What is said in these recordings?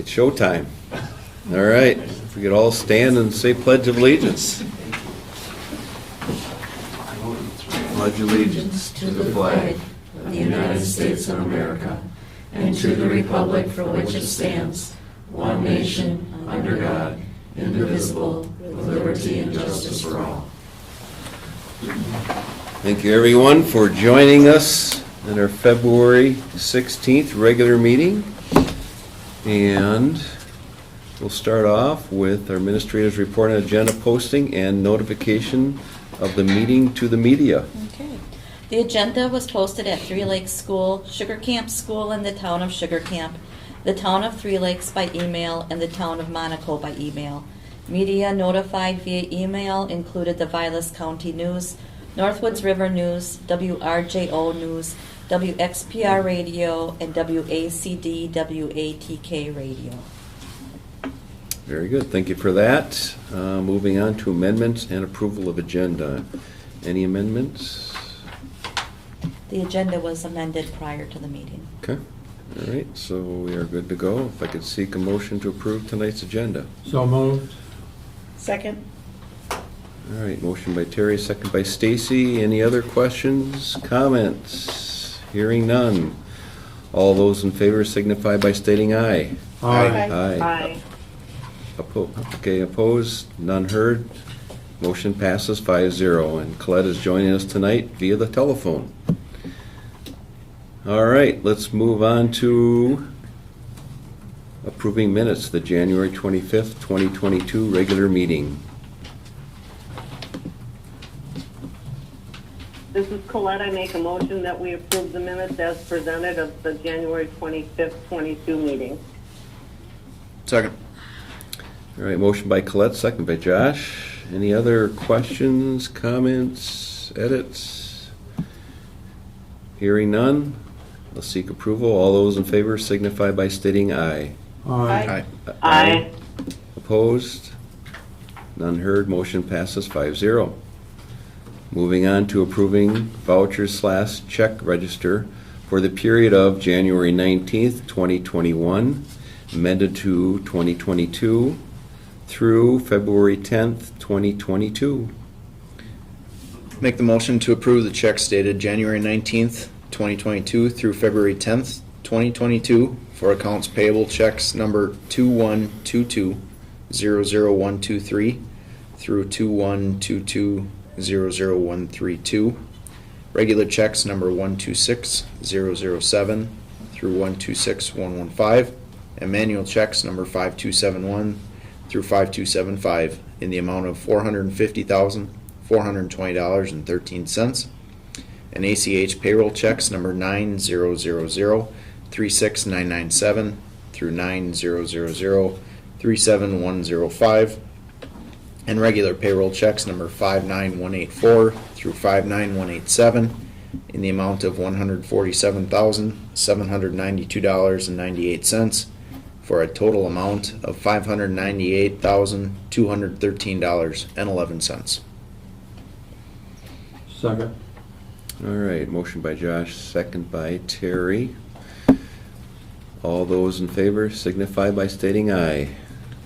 It's showtime. All right, if we could all stand and say Pledge of Allegiance. Pledge allegiance to the flag of the United States of America and to the republic for which it stands, one nation, under God, indivisible, with liberty and justice for all. Thank you, everyone, for joining us in our February 16th regular meeting. And we'll start off with our administrator's report on agenda posting and notification of the meeting to the media. Okay. The agenda was posted at Three Lakes School, Sugar Camp School, and the town of Sugar Camp, the town of Three Lakes by email, and the town of Monaco by email. Media notified via email included the Vilas County News, Northwoods River News, WRJO News, WXPR Radio, and WACD WATK Radio. Very good, thank you for that. Moving on to amendments and approval of agenda. Any amendments? The agenda was amended prior to the meeting. Okay, all right, so we are good to go. If I could seek a motion to approve tonight's agenda. So moved. Second. All right, motion by Terry, second by Stacy. Any other questions, comments? Hearing none. All those in favor signify by stating aye. Aye. Aye. Opposed? None heard. Motion passes 5-0. And Colette is joining us tonight via the telephone. All right, let's move on to approving minutes, the January 25th, 2022 regular meeting. This is Colette. I make a motion that we approve the minutes as presented of the January 25th, 22 meeting. Second. All right, motion by Colette, second by Josh. Any other questions, comments, edits? Hearing none, let's seek approval. All those in favor signify by stating aye. Aye. Aye. Opposed? None heard. Motion passes 5-0. Moving on to approving vouchers/check register for the period of January 19th, 2021, amended to 2022, through February 10th, 2022. Make the motion to approve the checks dated January 19th, 2022 through February 10th, 2022 for accounts payable checks number 2122-00123 through 2122-00132, regular checks number 126007 through 126115, and manual checks number 5271 through 5275 in the amount of $450,420.13, and ACH payroll checks number 9000-36997 through 9000-37105, and regular payroll checks number 59184 through 59187 in the amount of $147,792.98 for a total amount of $598,213.11. Second. All right, motion by Josh, second by Terry. All those in favor signify by stating aye.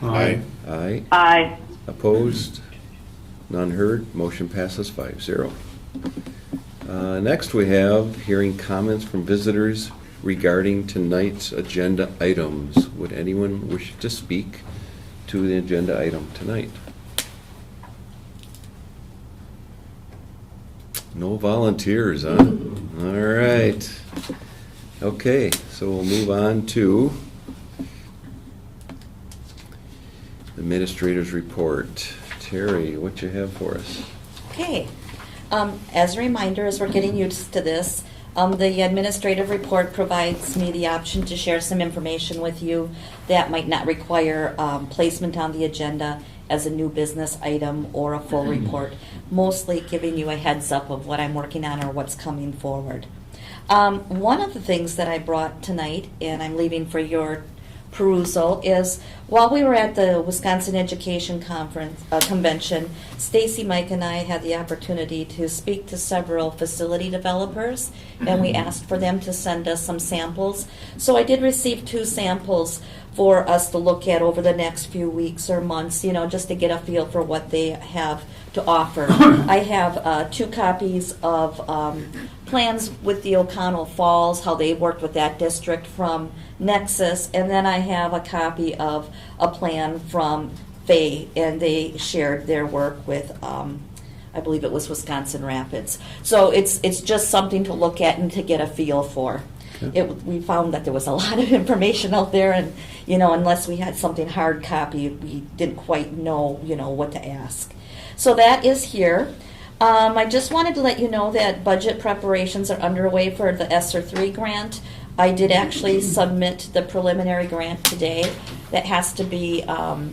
Aye. Aye. Aye. Opposed? None heard. Motion passes 5-0. Next, we have hearing comments from visitors regarding tonight's agenda items. Would anyone wish to speak to the agenda item tonight? No volunteers, huh? All right. Okay, so we'll move on to the administrator's report. Terry, what you have for us? Okay. As a reminder, as we're getting used to this, the administrative report provides me the option to share some information with you that might not require placement on the agenda as a new business item or a full report, mostly giving you a heads up of what I'm working on or what's coming forward. One of the things that I brought tonight, and I'm leaving for your perusal, is While we were at the Wisconsin Education Convention, Stacy, Mike, and I had the opportunity to speak to several facility developers, and we asked for them to send us some samples. So I did receive 2 samples for us to look at over the next few weeks or months, just to get a feel for what they have to offer. I have 2 copies of plans with the O'Connell Falls, how they worked with that district from Nexus, and then I have a copy of a plan from Fay, and they shared their work with, I believe it was Wisconsin Rapids. So it's just something to look at and to get a feel for. Okay. We found that there was a lot of information out there, and unless we had something hard copy, we didn't quite know what to ask. So that is here. I just wanted to let you know that budget preparations are underway for the ESSER 3 grant. I did actually submit the preliminary grant today. That has to be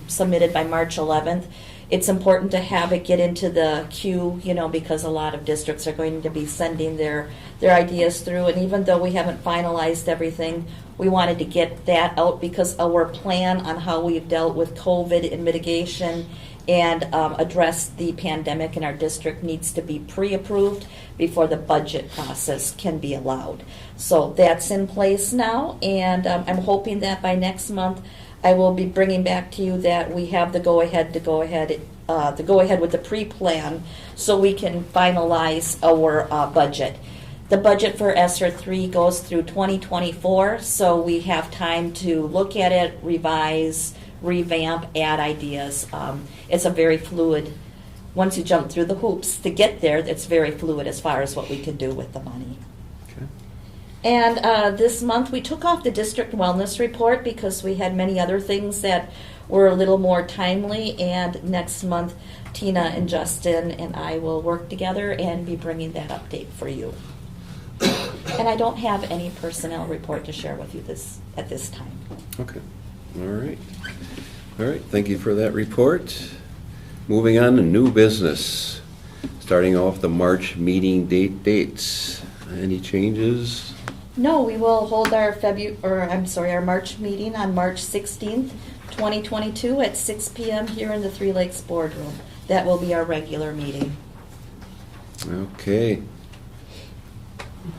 submitted by March 11th. It's important to have it get into the queue, because a lot of districts are going to be sending their ideas through. And even though we haven't finalized everything, we wanted to get that out because our plan on how we've dealt with COVID and mitigation and address the pandemic in our district needs to be pre-approved before the budget process can be allowed. So that's in place now, and I'm hoping that by next month I will be bringing back to you that we have the go-ahead with the pre-plan so we can finalize our budget. The budget for ESSER 3 goes through 2024, so we have time to look at it, revise, revamp, add ideas. It's a very fluid, once you jump through the hoops to get there, it's very fluid as far as what we can do with the money. Okay. And this month we took off the district wellness report because we had many other things that were a little more timely, and next month Tina and Justin and I will work together and be bringing that update for you. And I don't have any personnel report to share with you at this time. Okay. All right. All right, thank you for that report. Moving on to new business. Starting off the March meeting dates. Any changes? No, we will hold our our March meeting on March 16th, 2022 at 6 p.m. here in the Three Lakes Boardroom. That will be our regular meeting. Okay.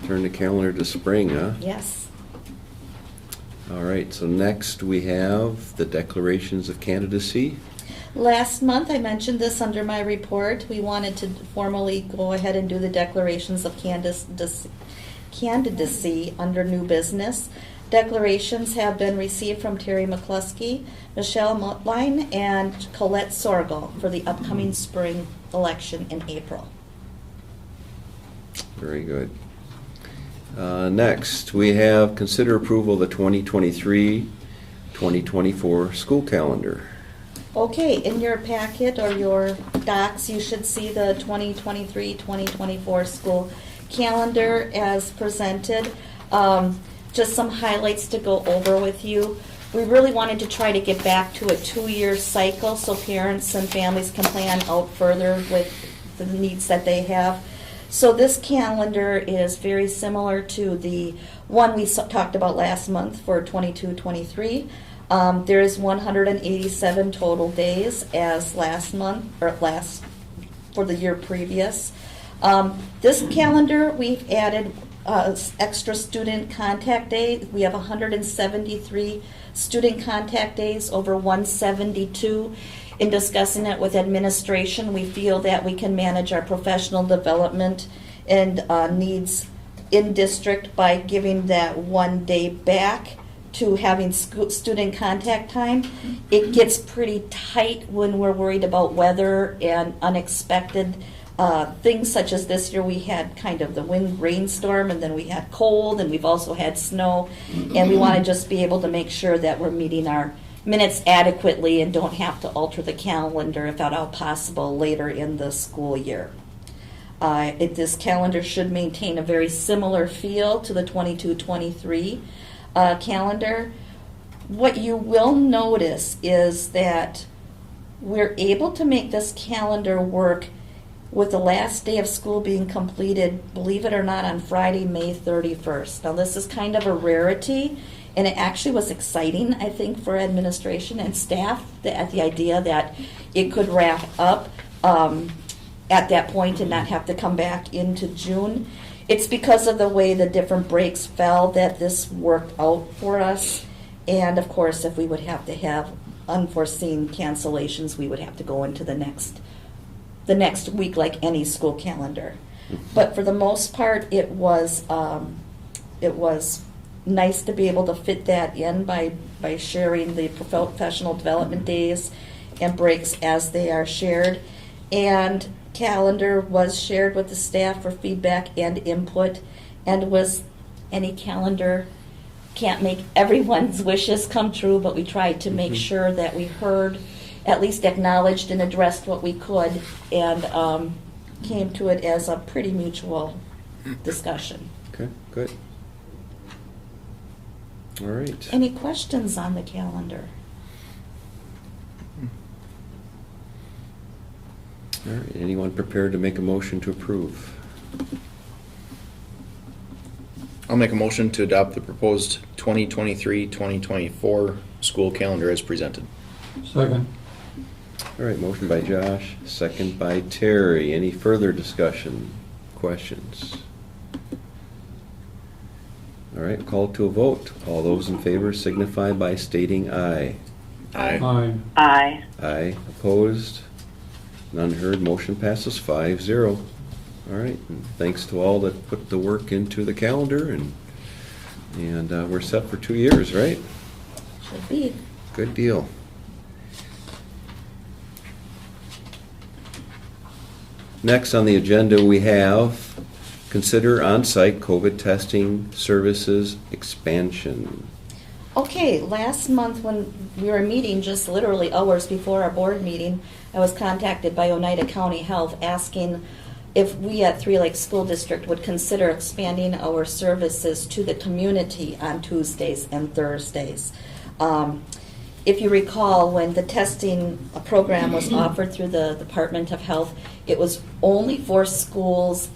Turn the calendar to spring, huh? Yes. All right, so next we have the declarations of candidacy. Last month, I mentioned this under my report. We wanted to formally go ahead and do the declarations of candidacy under new business. Declarations have been received from Terry McCluskey, Michelle Mutline, and Colette Sorgel for the upcoming spring election in April. Very good. Next, we have consider approval of the 2023-2024 school calendar. Okay, in your packet or your docs, you should see the 2023-2024 school calendar as presented. Just some highlights to go over with you. We really wanted to try to get back to a 2-year cycle so parents and families can plan out further with the needs that they have. So this calendar is very similar to the one we talked about last month for 22-23. There is 187 total days as last month, or for the year previous. This calendar, we've added extra student contact days. We have 173 student contact days over 172. In discussing it with administration, we feel that we can manage our professional development and needs in district by giving that 1 day back to having student contact time. It gets pretty tight when we're worried about weather and unexpected things such as this year. We had kind of the rainstorm, and then we had cold, and we've also had snow, and we want to just be able to make sure that we're meeting our minutes adequately and don't have to alter the calendar if at all possible later in the school year. This calendar should maintain a very similar feel to the 22-23 calendar. What you will notice is that we're able to make this calendar work with the last day of school being completed, believe it or not, on Friday, May 31st. Now this is kind of a rarity. And it actually was exciting, I think, for administration and staff, the idea that it could wrap up at that point and not have to come back into June. It's because of the way the different breaks fell that this worked out for us. And of course, if we would have to have unforeseen cancellations, we would have to go into the next week like any school calendar. But for the most part, it was nice to be able to fit that in by sharing the professional development days and breaks as they are shared. And calendar was shared with the staff for feedback and input, and was any calendar can't make everyone's wishes come true, but we tried to make sure that we heard, at least acknowledged and addressed what we could, and came to it as a pretty mutual discussion. Okay, good. All right. Any questions on the calendar? All right, anyone prepared to make a motion to approve? I'll make a motion to adopt the proposed 2023-2024 school calendar as presented. Second. All right, motion by Josh, second by Terry. Any further discussion, questions? All right, call to a vote. All those in favor signify by stating aye. Aye. Aye. Aye, opposed? None heard, motion passes 5-0. All right, and thanks to all that put the work into the calendar, and we're set for 2 years, right? Should be. Good deal. Next on the agenda, we have consider on-site COVID testing services expansion. Okay, last month when we were meeting, just literally hours before our board meeting, I was contacted by Oneida County Health asking if we at Three Lakes School District would consider expanding our services to the community on Tuesdays and Thursdays. If you recall, when the testing program was offered through the Department of Health, it was only for schools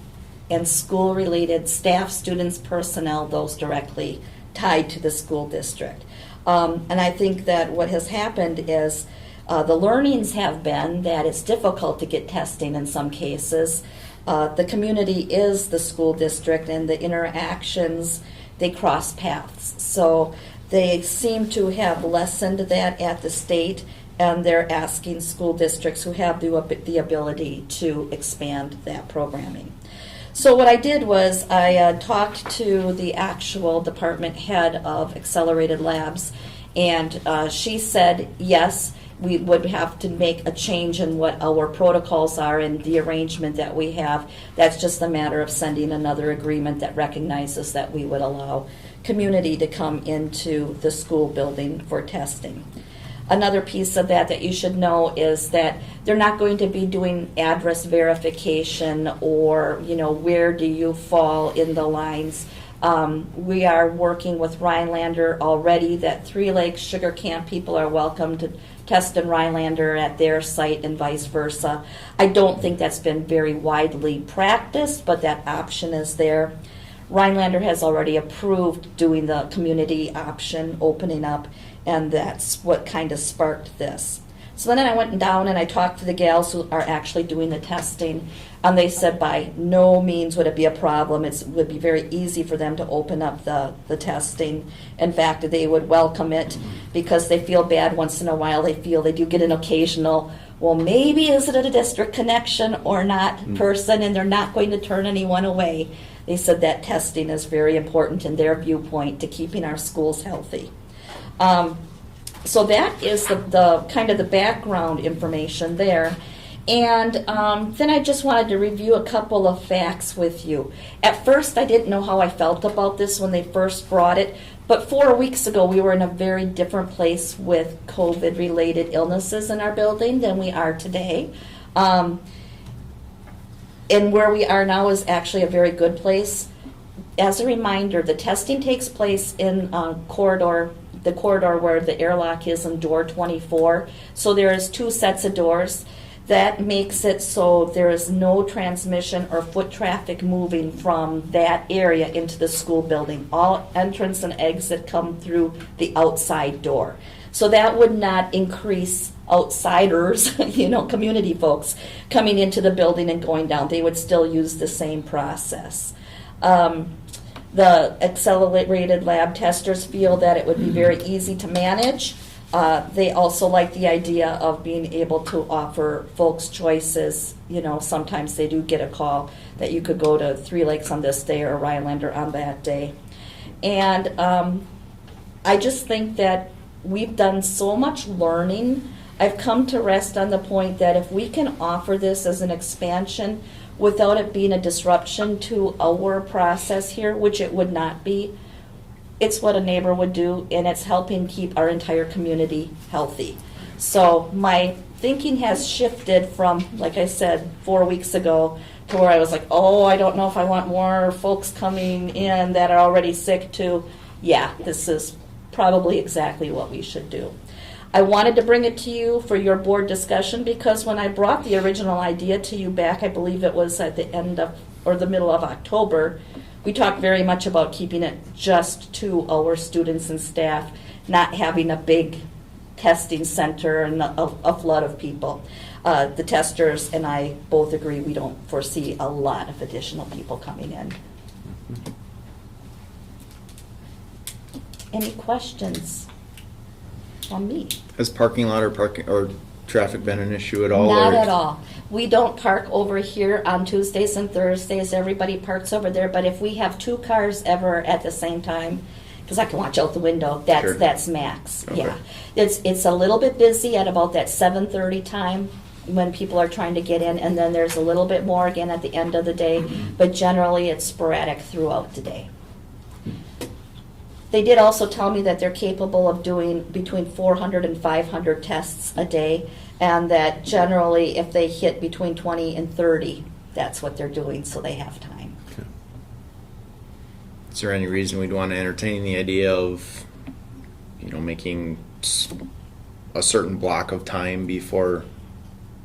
and school-related staff, students, personnel, those directly tied to the school district. And I think that what has happened is the learnings have been that it's difficult to get testing in some cases. The community is the school district, and the interactions, they cross paths. So they seem to have lessened that at the state, and they're asking school districts who have the ability to expand that programming. So what I did was I talked to the actual department head of Accelerated Labs, and she said, yes, we would have to make a change in what our protocols are and the arrangement that we have. That's just a matter of sending another agreement that recognizes that we would allow community to come into the school building for testing. Another piece of that you should know is that they're not going to be doing address verification or, where do you fall in the lines. We are working with Rhinelander already, that Three Lakes Sugar Camp people are welcome to test in Rhinelander at their site and vice versa. I don't think that's been very widely practiced, but that option is there. Rhinelander has already approved doing the community option, opening up, and that's what kind of sparked this. So then I went down and I talked to the gals who are actually doing the testing, and they said by no means would it be a problem. It would be very easy for them to open up the testing. In fact, they would welcome it because they feel bad once in a while. They feel they do get an occasional, well, maybe is it a district connection or not person, and they're not going to turn anyone away. They said that testing is very important in their viewpoint to keeping our schools healthy. So that is the kind of the background information there. And then I just wanted to review a couple of facts with you. At first, I didn't know how I felt about this when they first brought it, but 4 weeks ago, we were in a very different place with COVID-related illnesses in our building than we are today. And where we are now is actually a very good place. As a reminder, the testing takes place in the corridor where the airlock is in door 24. So there is 2 sets of doors. That makes it so there is no transmission or foot traffic moving from that area into the school building. All entrance and exit come through the outside door. So that would not increase outsiders, community folks coming into the building and going down. They would still use the same process. The accelerated lab testers feel that it would be very easy to manage. They also like the idea of being able to offer folks choices. Sometimes they do get a call that you could go to Three Lakes on this day or Rhinelander on that day. And I just think that we've done so much learning. I've come to rest on the point that if we can offer this as an expansion without it being a disruption to our process here, which it would not be, it's what a neighbor would do, and it's helping keep our entire community healthy. So my thinking has shifted from, like I said, 4 weeks ago, to where I was like, oh, I don't know if I want more folks coming in that are already sick, to, yeah, this is probably exactly what we should do. I wanted to bring it to you for your board discussion because when I brought the original idea to you back, I believe it was at the end of, or the middle of October, we talked very much about keeping it just to our students and staff, not having a big testing center and a flood of people. The testers and I both agree we don't foresee a lot of additional people coming in. Any questions from me? Has parking lot or traffic been an issue at all? Not or- at all. We don't park over here on Tuesdays and Thursdays. Everybody parks over there. But if we have 2 cars ever at the same time, because I can watch out the window, Sure. that's max. Okay. Yeah, it's a little bit busy at about that 7:30 time when people are trying to get in, and then there's a little bit more again at the end of the day. But generally, it's sporadic throughout the day. They did also tell me that they're capable of doing between 400 and 500 tests a day, and that generally if they hit between 20 and 30, that's what they're doing, so they have time. Is there any reason we'd want to entertain the idea of, making a certain block of time before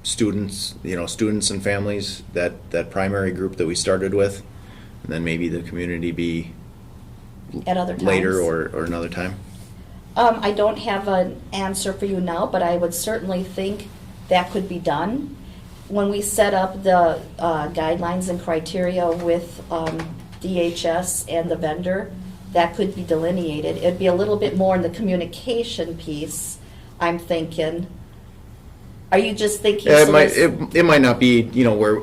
students, students and families, that primary group that we started with, and then maybe the community be At other times. later or another time? I don't have an answer for you now, but I would certainly think that could be done. When we set up the guidelines and criteria with DHS and the vendor, that could be delineated. It'd be a little bit more in the communication piece, I'm thinking. Are you just thinking? Yeah, so it might not be, where,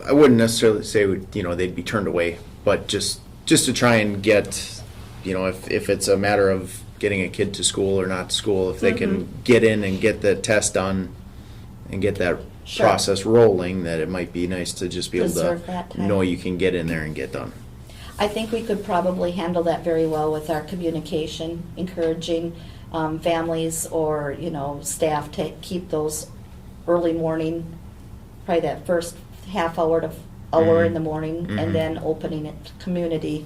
I wouldn't necessarily say, they'd be turned away, but just to try and get, if it's a matter of getting a kid to school or not to school, if they can get in and get the test done and get that Sure. process rolling, that it might be nice to just be able Preserve that to time. know you can get in there and get done. I think we could probably handle that very well with our communication, encouraging families or, staff to keep those early morning, probably that first half hour to hour in the morning, Mhm. and then opening it to community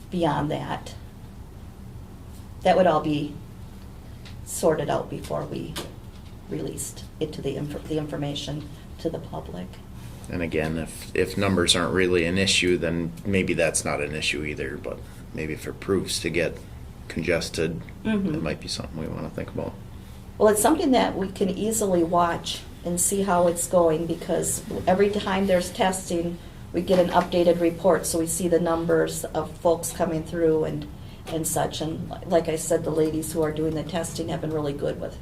beyond that. That would all be sorted out before we released it to the information to the public. And again, if numbers aren't really an issue, then maybe that's not an issue either, but maybe if it proves to get congested, it might be something we want to think about. Well, it's something that we can easily watch and see how it's going, because every time there's testing, we get an updated report, so we see the numbers of folks coming through and such. And like I said, the ladies who are doing the testing have been really good with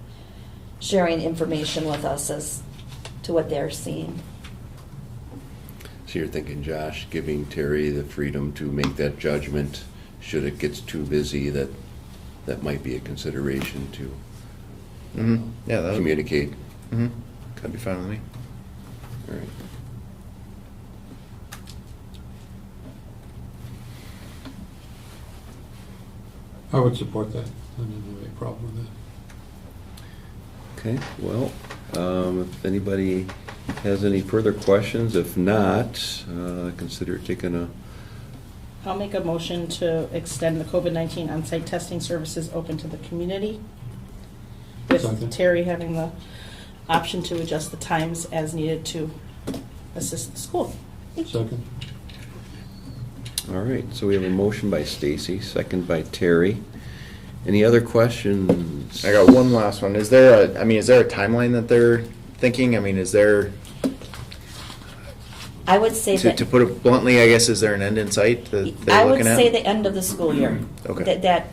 sharing information with us as to what they're seeing. So you're thinking, Josh, giving Terry the freedom to make that judgment, should it gets too busy, that might be a consideration to Yeah, that would communicate. That'd be fine with me. All right. I would support that. I don't have any problem with that. Okay, well, if anybody has any further questions, if not, consider taking a, I'll make a motion to extend the COVID-19 on-site testing services open to the community, with Second. Terry having the option to adjust the times as needed to assist the school. Second. All right, so we have a motion by Stacy, second by Terry. Any other questions? I got one last one. Is there a timeline that they're thinking? I mean, is there, I would say to that, put it bluntly, I guess, is there an end in sight that I they're would looking at? say the end of the school year. Okay.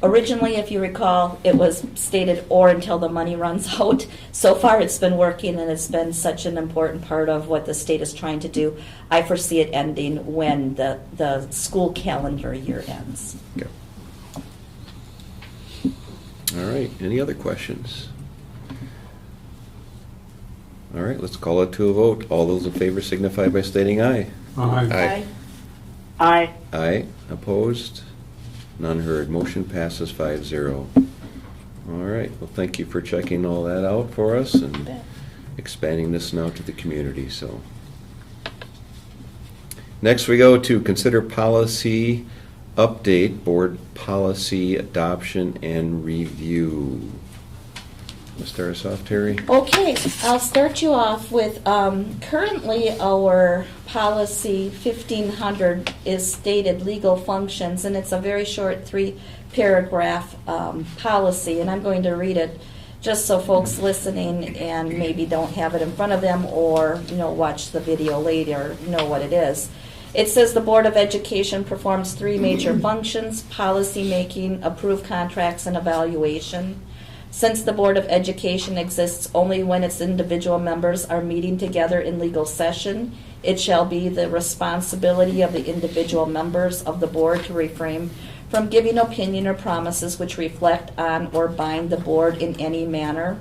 Originally, if you recall, it was stated or until the money runs out. So far, it's been working, and it's been such an important part of what the state is trying to do. I foresee it ending when the school calendar year ends. Okay. All right, any other questions? All right, let's call it to a vote. All those in favor signify by stating aye. Aye. Aye. Aye, opposed? None heard. Motion passes 5-0. All right, well, thank you for checking all that out for us and Bet. expanding this now to the community, so. Next, we go to consider policy update, board policy adoption and review. Let's start us off, Terry. Okay, I'll start you off with, currently our policy 1500 is stated legal functions, and it's a very short 3-paragraph policy, and I'm going to read it just so folks listening and maybe don't have it in front of them or, watch the video later know what it is. It says the Board of Education performs 3 major functions: policy making, approve contracts, and evaluation. Since the Board of Education exists only when its individual members are meeting together in legal session, it shall be the responsibility of the individual members of the board to refrain from giving opinion or promises which reflect on or bind the board in any manner.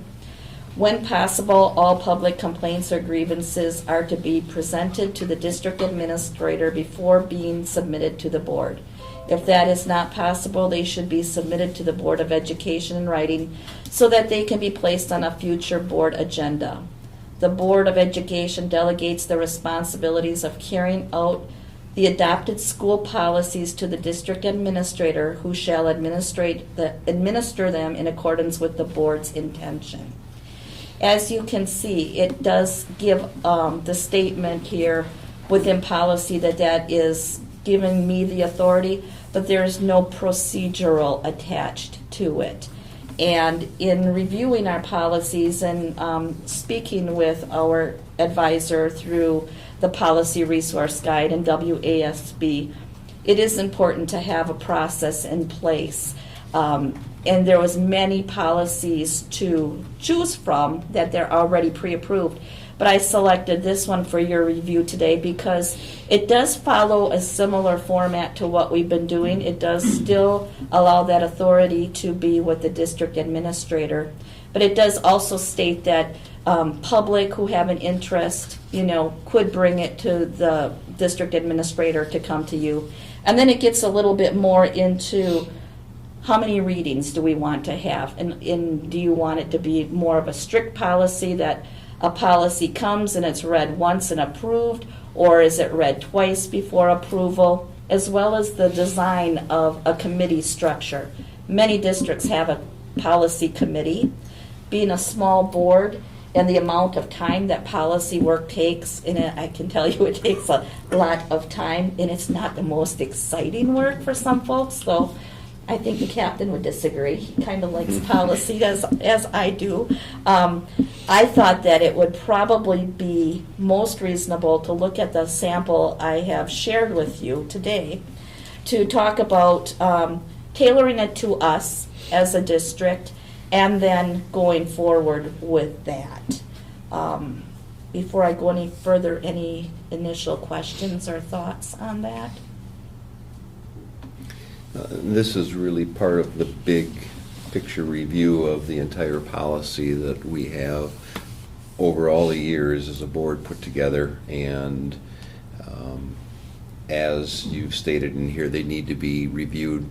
When possible, all public complaints or grievances are to be presented to the district administrator before being submitted to the board. If that is not possible, they should be submitted to the Board of Education in writing so that they can be placed on a future board agenda. The Board of Education delegates the responsibilities of carrying out the adopted school policies to the district administrator, who shall administer them in accordance with the board's intention. As you can see, it does give the statement here within policy that is giving me the authority, but there is no procedural attached to it. And in reviewing our policies and speaking with our advisor through the Policy Resource Guide and WASB, it is important to have a process in place. And there was many policies to choose from that they're already pre-approved. But I selected this one for your review today because it does follow a similar format to what we've been doing. It does still allow that authority to be with the district administrator. But it does also state that public who have an interest, could bring it to the district administrator to come to you. And then it gets a little bit more into how many readings do we want to have? And do you want it to be more of a strict policy that a policy comes and it's read once and approved, or is it read twice before approval, as well as the design of a committee structure? Many districts have a policy committee. Being a small board and the amount of time that policy work takes, and I can tell you it takes a lot of time, and it's not the most exciting work for some folks, so I think the captain would disagree. He kind of likes policy as I do. I thought that it would probably be most reasonable to look at the sample I have shared with you today to talk about tailoring it to us as a district and then going forward with that. Before I go any further, any initial questions or thoughts on that? This is really part of the big picture review of the entire policy that we have over all the years as a board put together. And as you've stated in here, they need to be reviewed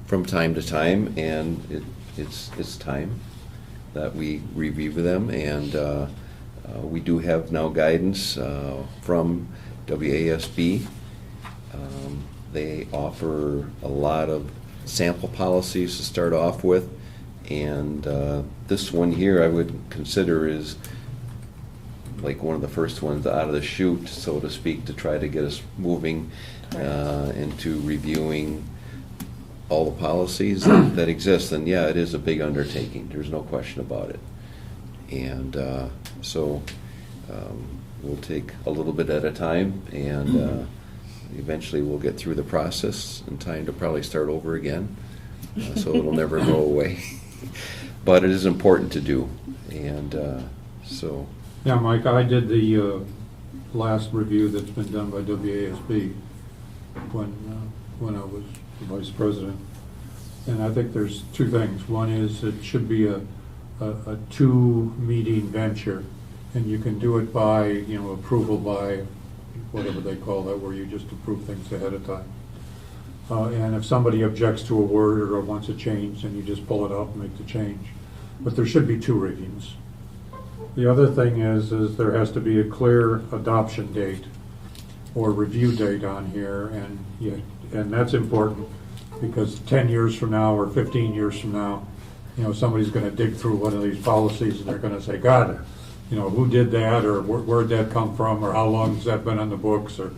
from time to time, and it's time that we review them. And we do have now guidance from WASB. They offer a lot of sample policies to start off with, and this one here I would consider is like one of the first ones out of the chute, so to speak, to try to get us moving into reviewing all the policies that exist. And yeah, it is a big undertaking, there's no question about it. And so we'll take a little bit at a time, and eventually we'll get through the process in time to probably start over again, so it'll never go away. But it is important to do, and so. Yeah, Mike, I did the last review that's been done by WASB when I was the vice president. And I think there's two things. One is it should be a two-meeting venture, and you can do it by, approval by whatever they call that, where you just approve things ahead of time. And if somebody objects to a word or wants a change, then you just pull it up and make the change. But there should be two readings. The other thing is there has to be a clear adoption date or review date on here, and that's important, because 10 years from now or 15 years from now, somebody's going to dig through one of these policies and they're going to say, God, who did that, or where'd that come from, or how long has that been on the books, or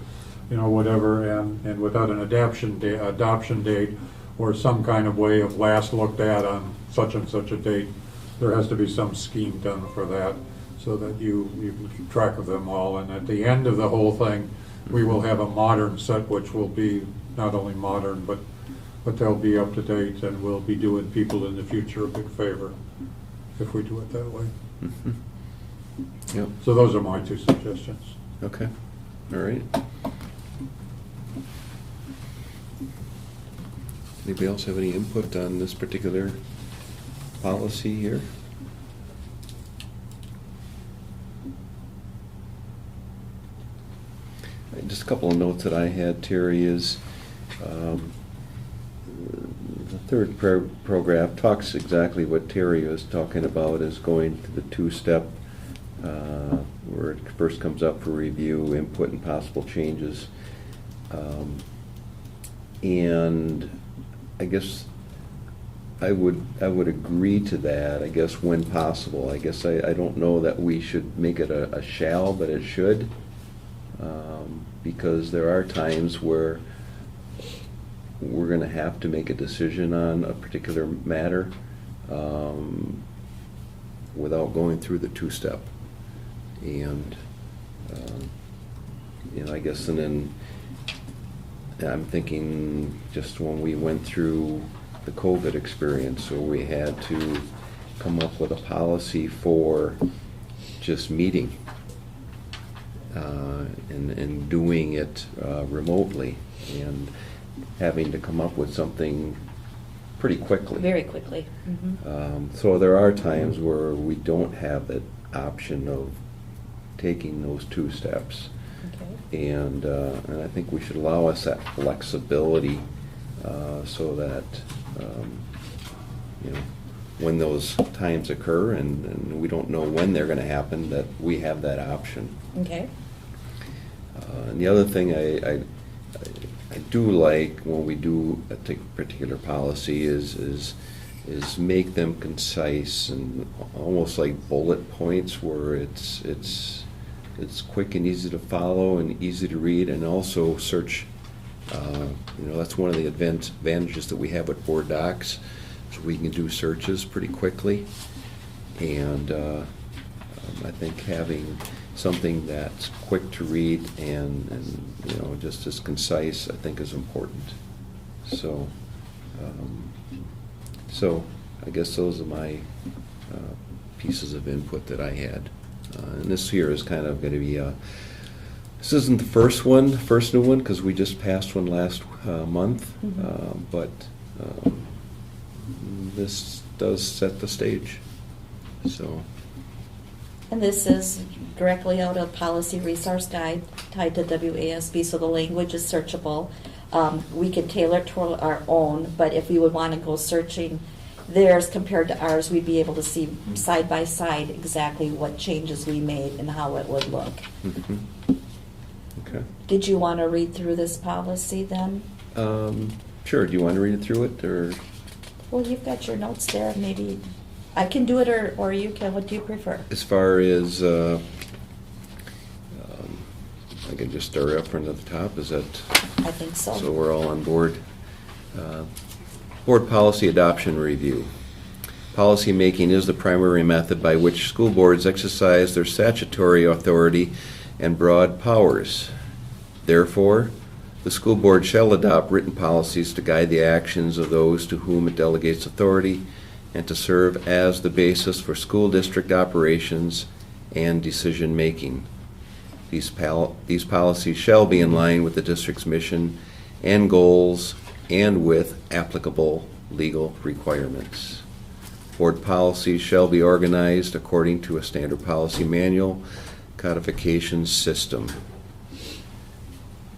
whatever, and without an adoption date or some kind of way of last looked at on such and such a date, there has to be some scheme done for that, so that you can keep track of them all. And at the end of the whole thing, we will have a modern set, which will be not only modern, but they'll be up to date, and we'll be doing people in the future a big favor if we do it that way. Mm-hmm. Yep. So those are my two suggestions. Okay. All right. Anybody else have any input on this particular policy here? Just a couple of notes that I had, Terry, is the third paragraph talks exactly what Terry was talking about, is going to the two-step where it first comes up for review, input, and possible changes. And I guess I would agree to that, I guess, when possible. I guess I don't know that we should make it a shall, but it should, because there are times where we're going to have to make a decision on a particular matter without going through the two-step. And I guess, and then I'm thinking just when we went through the COVID experience, where we had to come up with a policy for just meeting and doing it remotely, and having to come up with something pretty quickly. Very quickly. Mm-hmm. So there are times where we don't have that option of taking those two steps. Okay. And I think we should allow us that flexibility so that when those times occur, and we don't know when they're going to happen, that we have that option. Okay. And the other thing I do like when we do a particular policy is make them concise and almost like bullet points, where it's quick and easy to follow and easy to read, and also search. That's one of the advantages that we have with board docs, so we can do searches pretty quickly. And I think having something that's quick to read and just as concise, I think, is important. So I guess those are my pieces of input that I had. And this here is kind of going to be this isn't the first new one, because we just passed one last month, Mm-hmm. but this does set the stage. So. And this is directly out of Policy Resource Guide tied to WASB, so the language is searchable. We could tailor it to our own, but if we would want to go searching theirs compared to ours, we'd be able to see side by side exactly what changes we made and how it would look. Mm-hmm. Okay. Did you want to read through this policy then? Sure. Do you want to read it through it, or? Well, you've got your notes there, maybe. I can do it, or you can. What do you prefer? As far as, I can just start up from the top, is that, I think so. so we're all on board? Board policy adoption review. Policy making is the primary method by which school boards exercise their statutory authority and broad powers. Therefore, the school board shall adopt written policies to guide the actions of those to whom it delegates authority and to serve as the basis for school district operations and decision-making. These policies shall be in line with the district's mission and goals and with applicable legal requirements. Board policies shall be organized according to a standard policy manual codification system.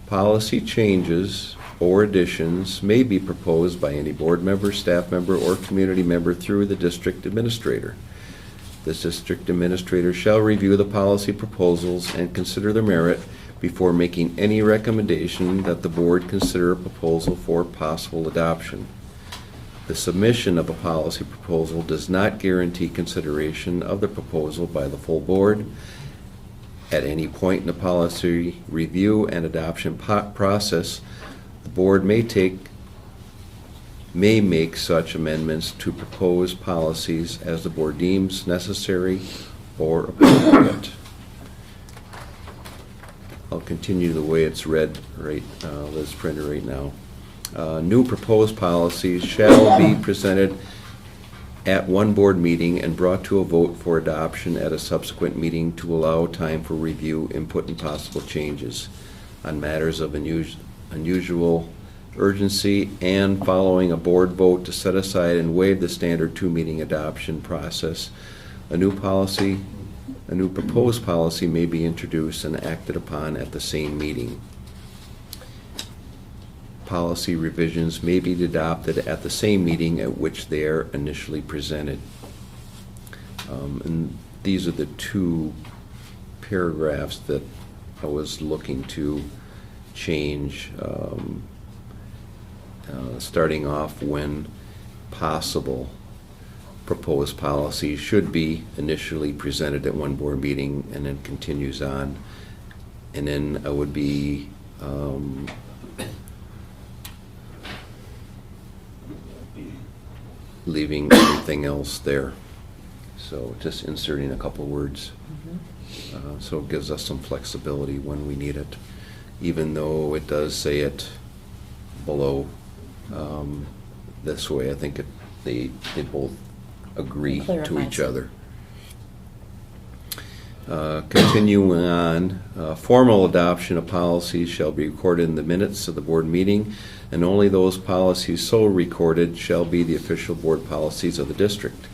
Policy changes or additions may be proposed by any board member, staff member, or community member through the district administrator. The district administrator shall review the policy proposals and consider their merit before making any recommendation that the board consider a proposal for possible adoption. The submission of a policy proposal does not guarantee consideration of the proposal by the full board. At any point in the policy review and adoption process, the board may make such amendments to proposed policies as the board deems necessary or appropriate. I'll continue the way it's read that's printed right now. New proposed policies shall be presented at one board meeting and brought to a vote for adoption at a subsequent meeting to allow time for review, input, and possible changes on matters of unusual urgency, and following a board vote to set aside and waive the standard two-meeting adoption process. A new proposed policy may be introduced and acted upon at the same meeting. Policy revisions may be adopted at the same meeting at which they are initially presented. And these are the two paragraphs that I was looking to change, starting off when possible. Proposed policy should be initially presented at one board meeting and then continues on. And then I would be leaving everything else there. So just inserting a couple words. So it gives us some flexibility when we need it, even though it does say it below. This way, I think they both agree to Clarifies each it. other. Continuing on, formal adoption of policies shall be recorded in the minutes of the board meeting, and only those policies so recorded shall be the official board policies of the district.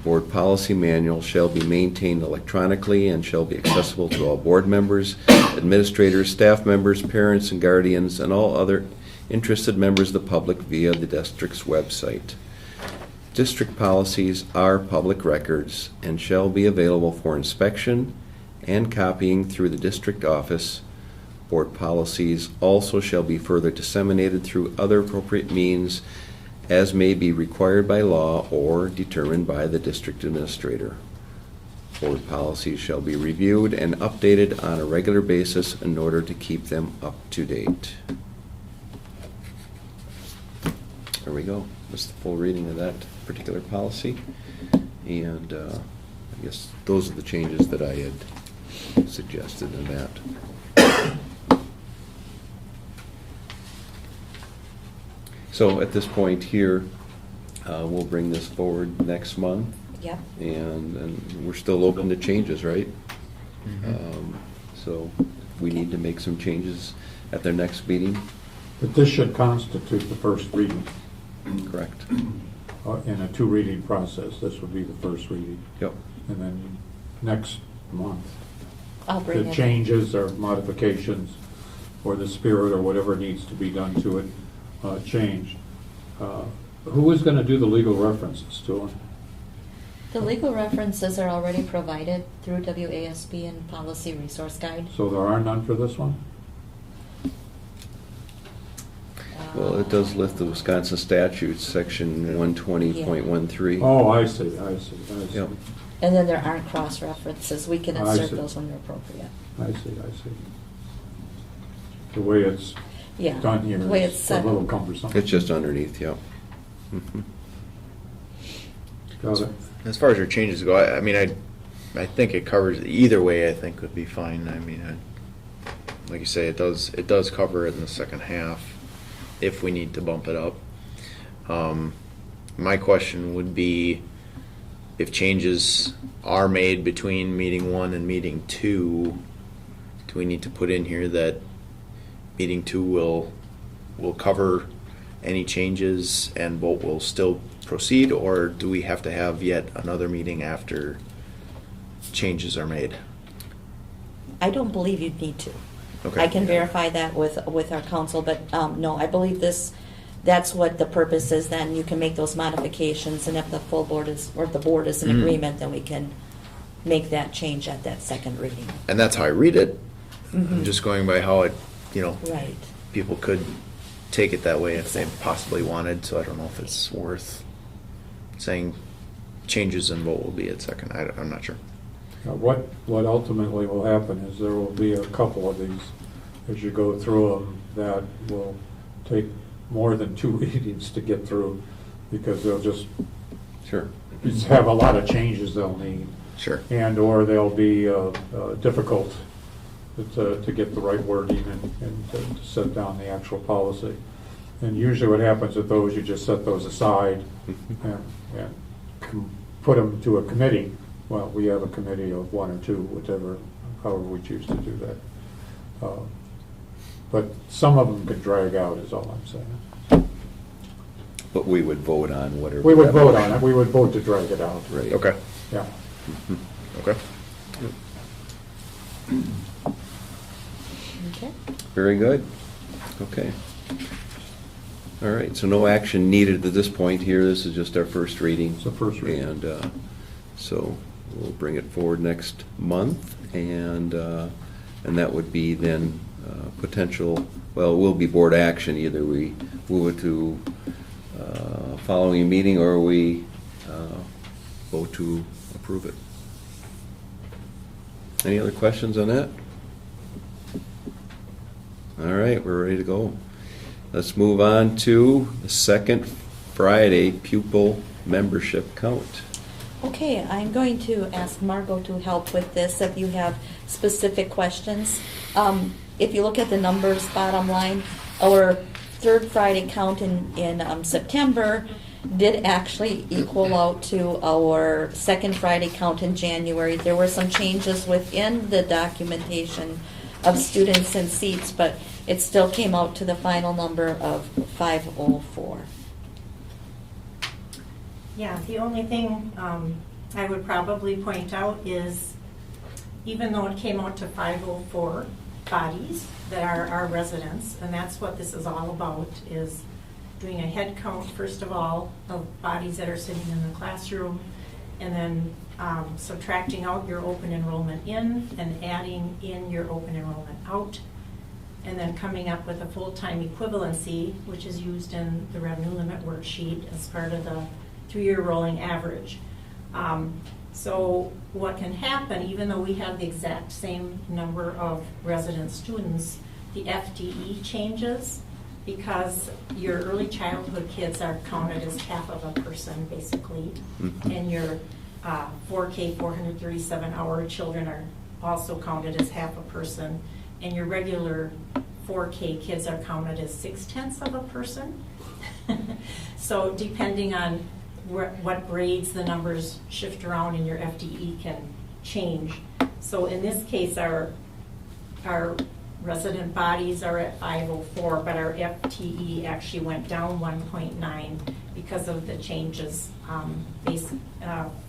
Board policy manual shall be maintained electronically and shall be accessible to all board members, administrators, staff members, parents, and guardians, and all other interested members of the public via the district's website. District policies are public records and shall be available for inspection and copying through the district office. Board policies also shall be further disseminated through other appropriate means as may be required by law or determined by the district administrator. Board policies shall be reviewed and updated on a regular basis in order to keep them up to date. There we go. That's the full reading of that particular policy. And I guess those are the changes that I had suggested in that. So at this point here, we'll bring this forward next month. Yep. And we're still open to changes, right? So if we need to make some changes at their next meeting. But this should constitute the first reading. Correct. In a two-reading process, this would be the first reading. Yep. And then next month, I'll bring the it. changes or modifications or the spirit or whatever needs to be done to it changed. Who is going to do the legal references to it? The legal references are already provided through WASB and Policy Resource Guide. So there are none for this one? Well, it does list the Wisconsin statutes, section 120.13. Oh, I see. Yep. And then there aren't cross-references. We can I insert see. those when they're appropriate. I see. The way it's Yeah. done here The way is it's a set. little cumbersome. It's just underneath, yep. Mhm. Got it. As far as your changes go, I mean, I think it covers, either way, I think would be fine. I mean, like you say, it does cover it in the second half if we need to bump it up. My question would be, if changes are made between meeting 1 and meeting 2, do we need to put in here that meeting 2 will cover any changes and vote will still proceed, or do we have to have yet another meeting after changes are made? I don't believe you'd need to. Okay. I can verify that with our council, but no, I believe that's what the purpose is. Then you can make those modifications, and if the full board is, or if the board is in Mhm. agreement, then we can make that change at that second reading. And that's how I read it. I'm Mhm. just going by how it, Right. people could take it that way if they possibly wanted, so I don't know if it's worth saying changes and vote will be at second. I'm not sure. Now, what ultimately will happen is there will be a couple of these, as you go through them, that will take more than 2 readings to get through, because they'll just Sure. have a lot of changes they'll need. Sure. And/or they'll be difficult to get the right wording and to set down the actual policy. And usually what happens with those, you just set those aside and put them to a committee. Well, we have a committee of 1 or 2, whatever, however we choose to do that. But some of them could drag out, is all I'm saying. But we would vote on whatever. We would vote on it, we would vote to drag it out. Right. Okay. Yeah. Okay. Okay. Very good. Okay. All right, so no action needed at this point here. This is just our first reading. It's the first reading. And so we'll bring it forward next month, and that would be then potential, well, it will be board action. Either we move it to following meeting, or we vote to approve it. Any other questions on that? All right, we're ready to go. Let's move on to the second Friday pupil membership count. Okay, I'm going to ask Margot to help with this if you have specific questions. If you look at the numbers, bottom line, our third Friday count in September did actually equal out to our second Friday count in January. There were some changes within the documentation of students and seats, but it still came out to the final number of 504. Yeah, the only thing I would probably point out is, even though it came out to 504 bodies that are our residents, and that's what this is all about, is doing a head count, first of all, of bodies that are sitting in the classroom, and then subtracting out your open enrollment in and adding in your open enrollment out, and then coming up with a full-time equivalency, which is used in the revenue limit worksheet as part of the 3-year rolling average. So what can happen, even though we have the exact same number of resident students, the FTE changes because your early childhood kids are counted as half of a person, basically, and your 4K 437-hour children are also counted as half a person, and your regular 4K kids are counted as 6/10 of a person. So depending on what grades the numbers shift around, and your FTE can change. So in this case, our resident bodies are at 504, but our FTE actually went down 1.9 because of the changes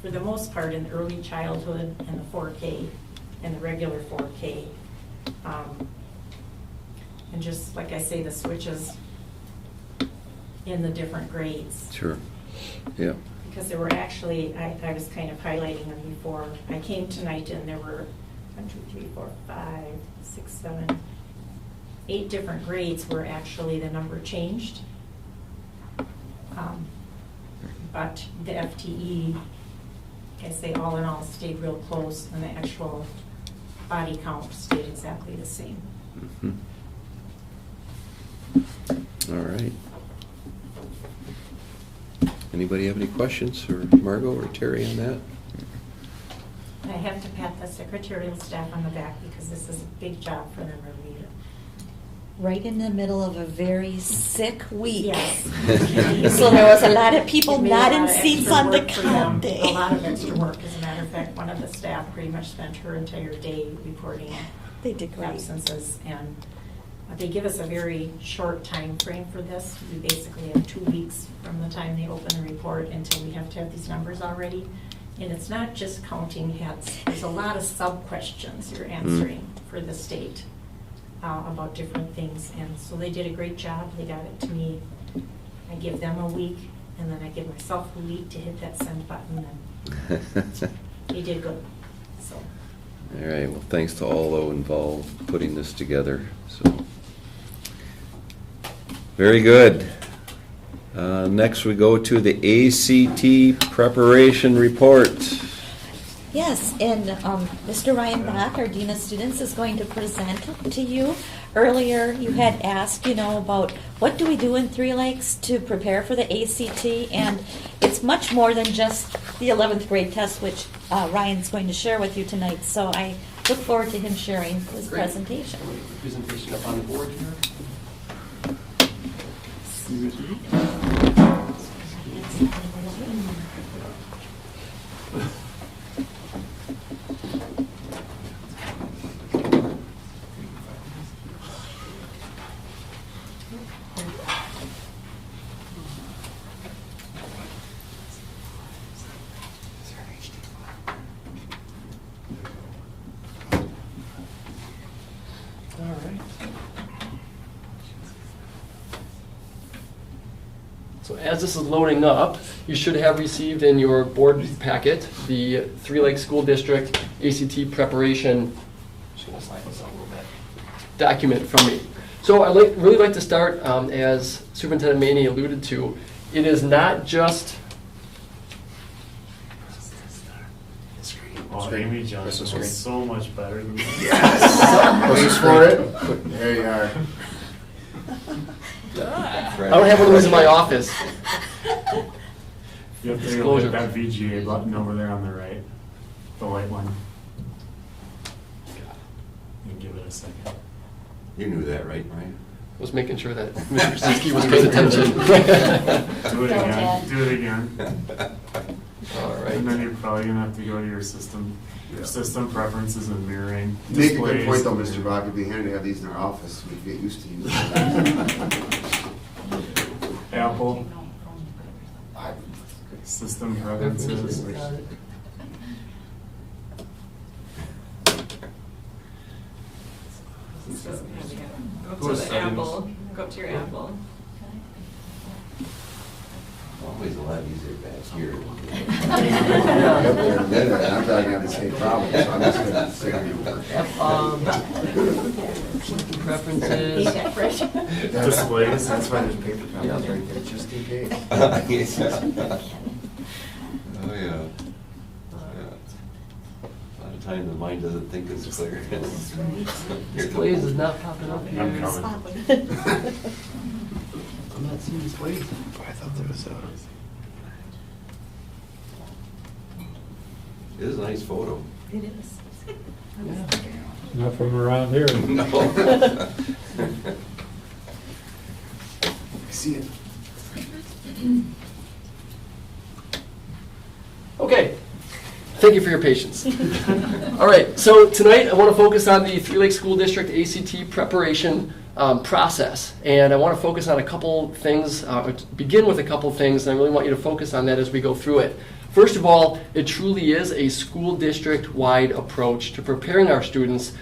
for the most part in early childhood and the 4K and the regular 4K. And just like I say, the switches in the different grades. Sure. Yeah. Because there were actually, I was kind of highlighting them before I came tonight, and there were 1, 2, 3, 4, 5, 6, 7, 8 different grades where actually the number changed. But the FTE, I say all in all, stayed real close, and the actual body count stayed exactly the same. Mhm. All right. Anybody have any questions for Margot or Terry on that? And I have to pat the secretarial staff on the back because this is a big job for them every year. Right in the middle of a very sick week. Yes. So there was a lot of people It made not a in lot of seats extra on the work for them. counting. A lot of extra work. As a matter of fact, one of the staff pretty much spent her entire day reporting They did great. absences, and they give us a very short time frame for this. We basically have 2 weeks from the time they open the report until we have to have these numbers already. And it's not just counting heads. There's a lot of sub-questions you're answering for the state about different things. And so they did a great job. They got it to me. I give them a week, and then I give myself a week to hit that send button, and they did good. So. All right, well, thanks to all those involved putting this together, so. Very good. Next, we go to the ACT preparation report. Yes, and Mr. Ryan Bach, our Dean of Students, is going to present to you. Earlier, you had asked, about what do we do in Three Lakes to prepare for the ACT, and it's much more than just the 11th grade test, which Ryan's going to share with you tonight. So I look forward to him sharing his Great. presentation. Presentation up on the board here. All right. So as this is loading up, you should have received in your board packet the Three Lakes School District ACT preparation, just gonna slide this out a little bit, document from me. So I'd really like to start, as Superintendent Maney alluded to, it is not just Oh, Amy Johnson Screen. was so much better than me. Wait for it. There you are. I don't have one of those in my office. You have to Disclosure. hit that VGA button over there on the right, the white one. And give it a second. You knew that, right, Ryan? Was making sure that Mr. Krasinski was paying attention. Do it again, do it again. All right. And then you're probably gonna have to go to your system preferences and mirroring. Make a good point displays. though, Mr. Bach, it'd be handy to have these in our office, we'd get used to using them. Apple, system preferences. Go to the Apple, go up to your Apple. Always a lot easier back here. I'm probably gonna have the same problem, so I'm just gonna sit here. Preferences. Displays. That's why there's paper copies Yeah. right there, just in case. Oh, yeah. A lot of times the mind doesn't think as clear. Displays is not popping up here. I'm coming. I'm not seeing displays. I thought there was a. It is a nice photo. It is. Yeah. Not from around here. No. I see it. Okay, thank you for your patience. All right, so tonight I want to focus on the Three Lakes School District ACT preparation process. And I want to focus on a couple things, begin with a couple things, and I really want you to focus on that as we go through it. First of all, it truly is a school district-wide approach to preparing our students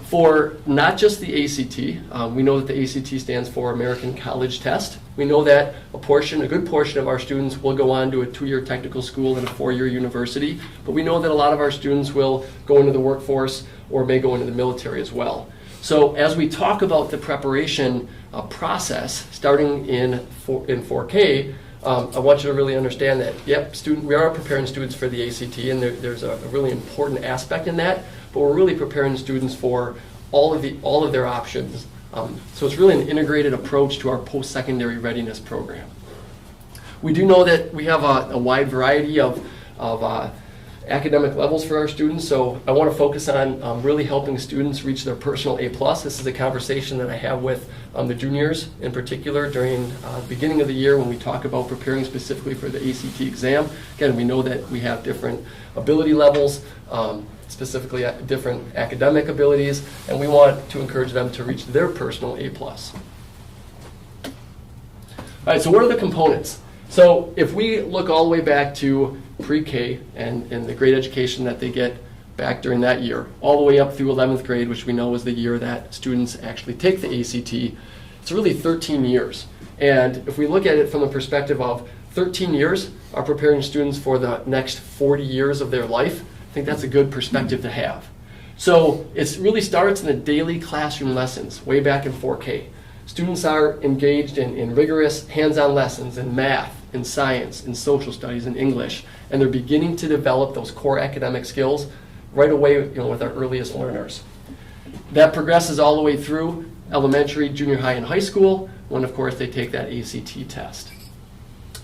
for not just the ACT. We know that the ACT stands for American College Test. We know that a good portion of our students will go on to a 2-year technical school and a 4-year university, but we know that a lot of our students will go into the workforce or may go into the military as well. So as we talk about the preparation process, starting in 4K, I want you to really understand that, yep, we are preparing students for the ACT, and there's a really important aspect in that, but we're really preparing students for all of their options. So it's really an integrated approach to our post-secondary readiness program. We do know that we have a wide variety of academic levels for our students, so I want to focus on really helping students reach their personal A+. This is a conversation that I have with the juniors in particular during the beginning of the year when we talk about preparing specifically for the ACT exam. Again, we know that we have different ability levels, specifically different academic abilities, and we want to encourage them to reach their personal A+. All right, so what are the components? So if we look all the way back to pre-K and the grade education that they get back during that year, all the way up through 11th grade, which we know is the year that students actually take the ACT, it's really 13 years. And if we look at it from the perspective of 13 years are preparing students for the next 40 years of their life, I think that's a good perspective to have. So it really starts in the daily classroom lessons, way back in 4K. Students are engaged in rigorous hands-on lessons in math, in science, in social studies, in English, and they're beginning to develop those core academic skills right away, with our earliest learners. That progresses all the way through elementary, junior high, and high school, when of course they take that ACT test.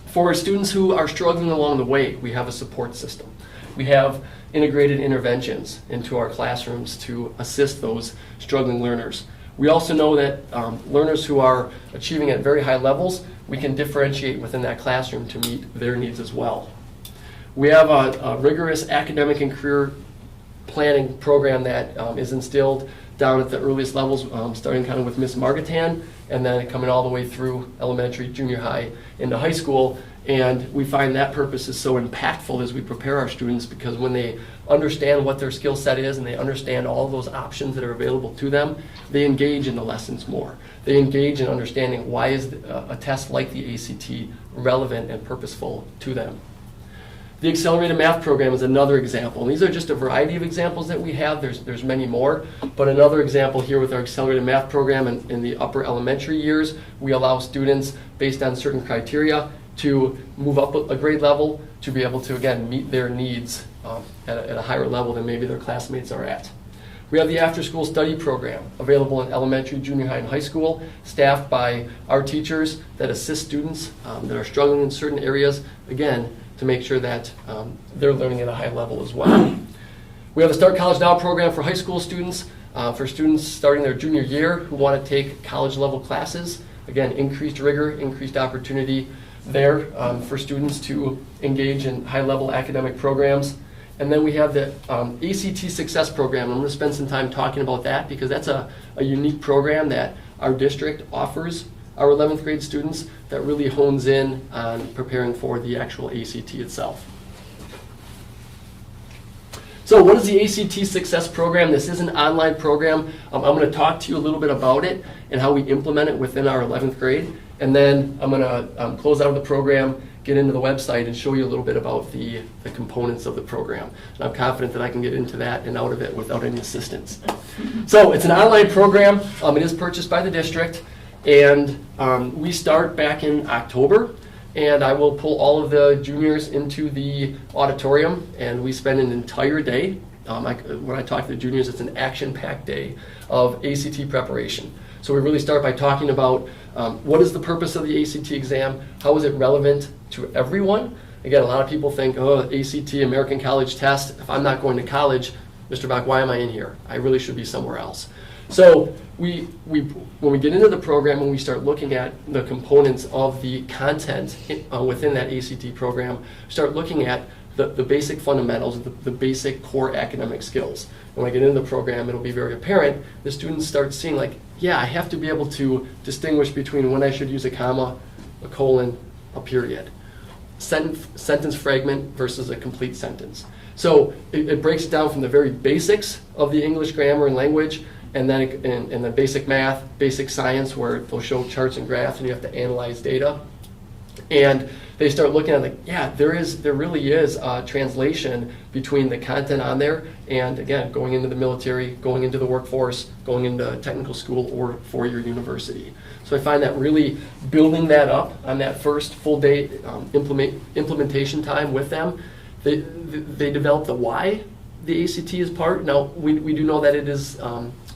For students who are struggling along the way, we have a support system. We have integrated interventions into our classrooms to assist those struggling learners. We also know that learners who are achieving at very high levels, we can differentiate within that classroom to meet their needs as well. We have a rigorous academic and career planning program that is instilled down at the earliest levels, starting kind of with Miss Margatan, and then coming all the way through elementary, junior high, into high school. And we find that purpose is so impactful as we prepare our students, because when they understand what their skill set is and they understand all of those options that are available to them, they engage in the lessons more. They engage in understanding why is a test like the ACT relevant and purposeful to them. The Accelerated Math program is another example. And these are just a variety of examples that we have. There's many more. But another example here with our Accelerated Math program in the upper elementary years, we allow students, based on certain criteria, to move up a grade level to be able to, again, meet their needs at a higher level than maybe their classmates are at. We have the after-school study program available in elementary, junior high, and high school, staffed by our teachers that assist students that are struggling in certain areas, again, to make sure that they're learning at a high level as well. We have a Start College Now program for high school students, for students starting their junior year who want to take college-level classes. Again, increased rigor, increased opportunity there for students to engage in high-level academic programs. And then we have the ACT Success Program. I'm going to spend some time talking about that because that's a unique program that our district offers our 11th grade students that really hones in on preparing for the actual ACT itself. So what is the ACT Success Program? This is an online program. I'm going to talk to you a little bit about it and how we implement it within our 11th grade. And then I'm going to close out the program, get into the website, and show you a little bit about the components of the program. And I'm confident that I can get into that and out of it without any assistance. So it's an online program. It is purchased by the district. And we start back in October. And I will pull all of the juniors into the auditorium, and we spend an entire day. When I talk to the juniors, it's an action-packed day of ACT preparation. So we really start by talking about what is the purpose of the ACT exam, how is it relevant to everyone. Again, a lot of people think, oh, ACT, American College Test, if I'm not going to college, Mr. Bach, why am I in here? I really should be somewhere else. So when we get into the program and we start looking at the components of the content within that ACT program, start looking at the basic fundamentals, the basic core academic skills. When I get into the program, it'll be very apparent. The students start seeing, like, yeah, I have to be able to distinguish between when I should use a comma, a colon, a period. Sentence fragment versus a complete sentence. So it breaks it down from the very basics of the English grammar and language, and then in the basic math, basic science, where they'll show charts and graphs and you have to analyze data. And they start looking at like, yeah, there really is a translation between the content on there and, again, going into the military, going into the workforce, going into technical school or four-year university. So I find that really building that up on that first full day implementation time with them, they develop the why the ACT is part. Now, we do know that it is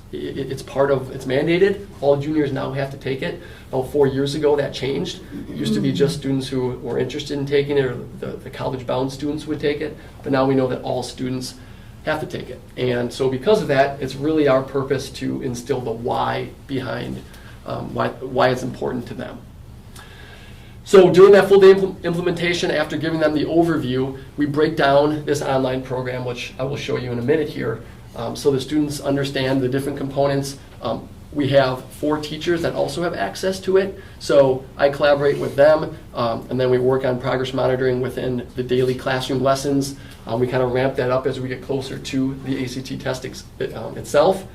it's part of, it's mandated. All juniors now have to take it. About 4 years ago, that changed. It used to be just students who were interested in taking it, or the college-bound students would take it. But now we know that all students have to take it. And so because of that, it's really our purpose to instill the why behind why it's important to them. So during that full day implementation, after giving them the overview, we break down this online program, which I will show you in a minute here, so the students understand the different components. We have 4 teachers that also have access to it, so I collaborate with them, and then we work on progress monitoring within the daily classroom lessons. We kind of ramp that up as we get closer to the ACT test itself.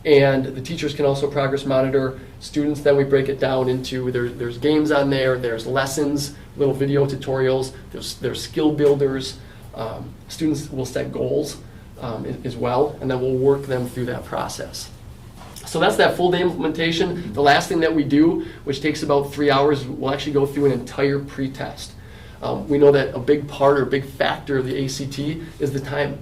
And the teachers can also progress monitor students. Then we break it down into, there's games on there's lessons, little video tutorials, there's skill builders. Students will set goals as well, and then we'll work them through that process. So that's that full day implementation. The last thing that we do, which takes about 3 hours, we'll actually go through an entire pre-test. We know that a big part or big factor of the ACT is the time.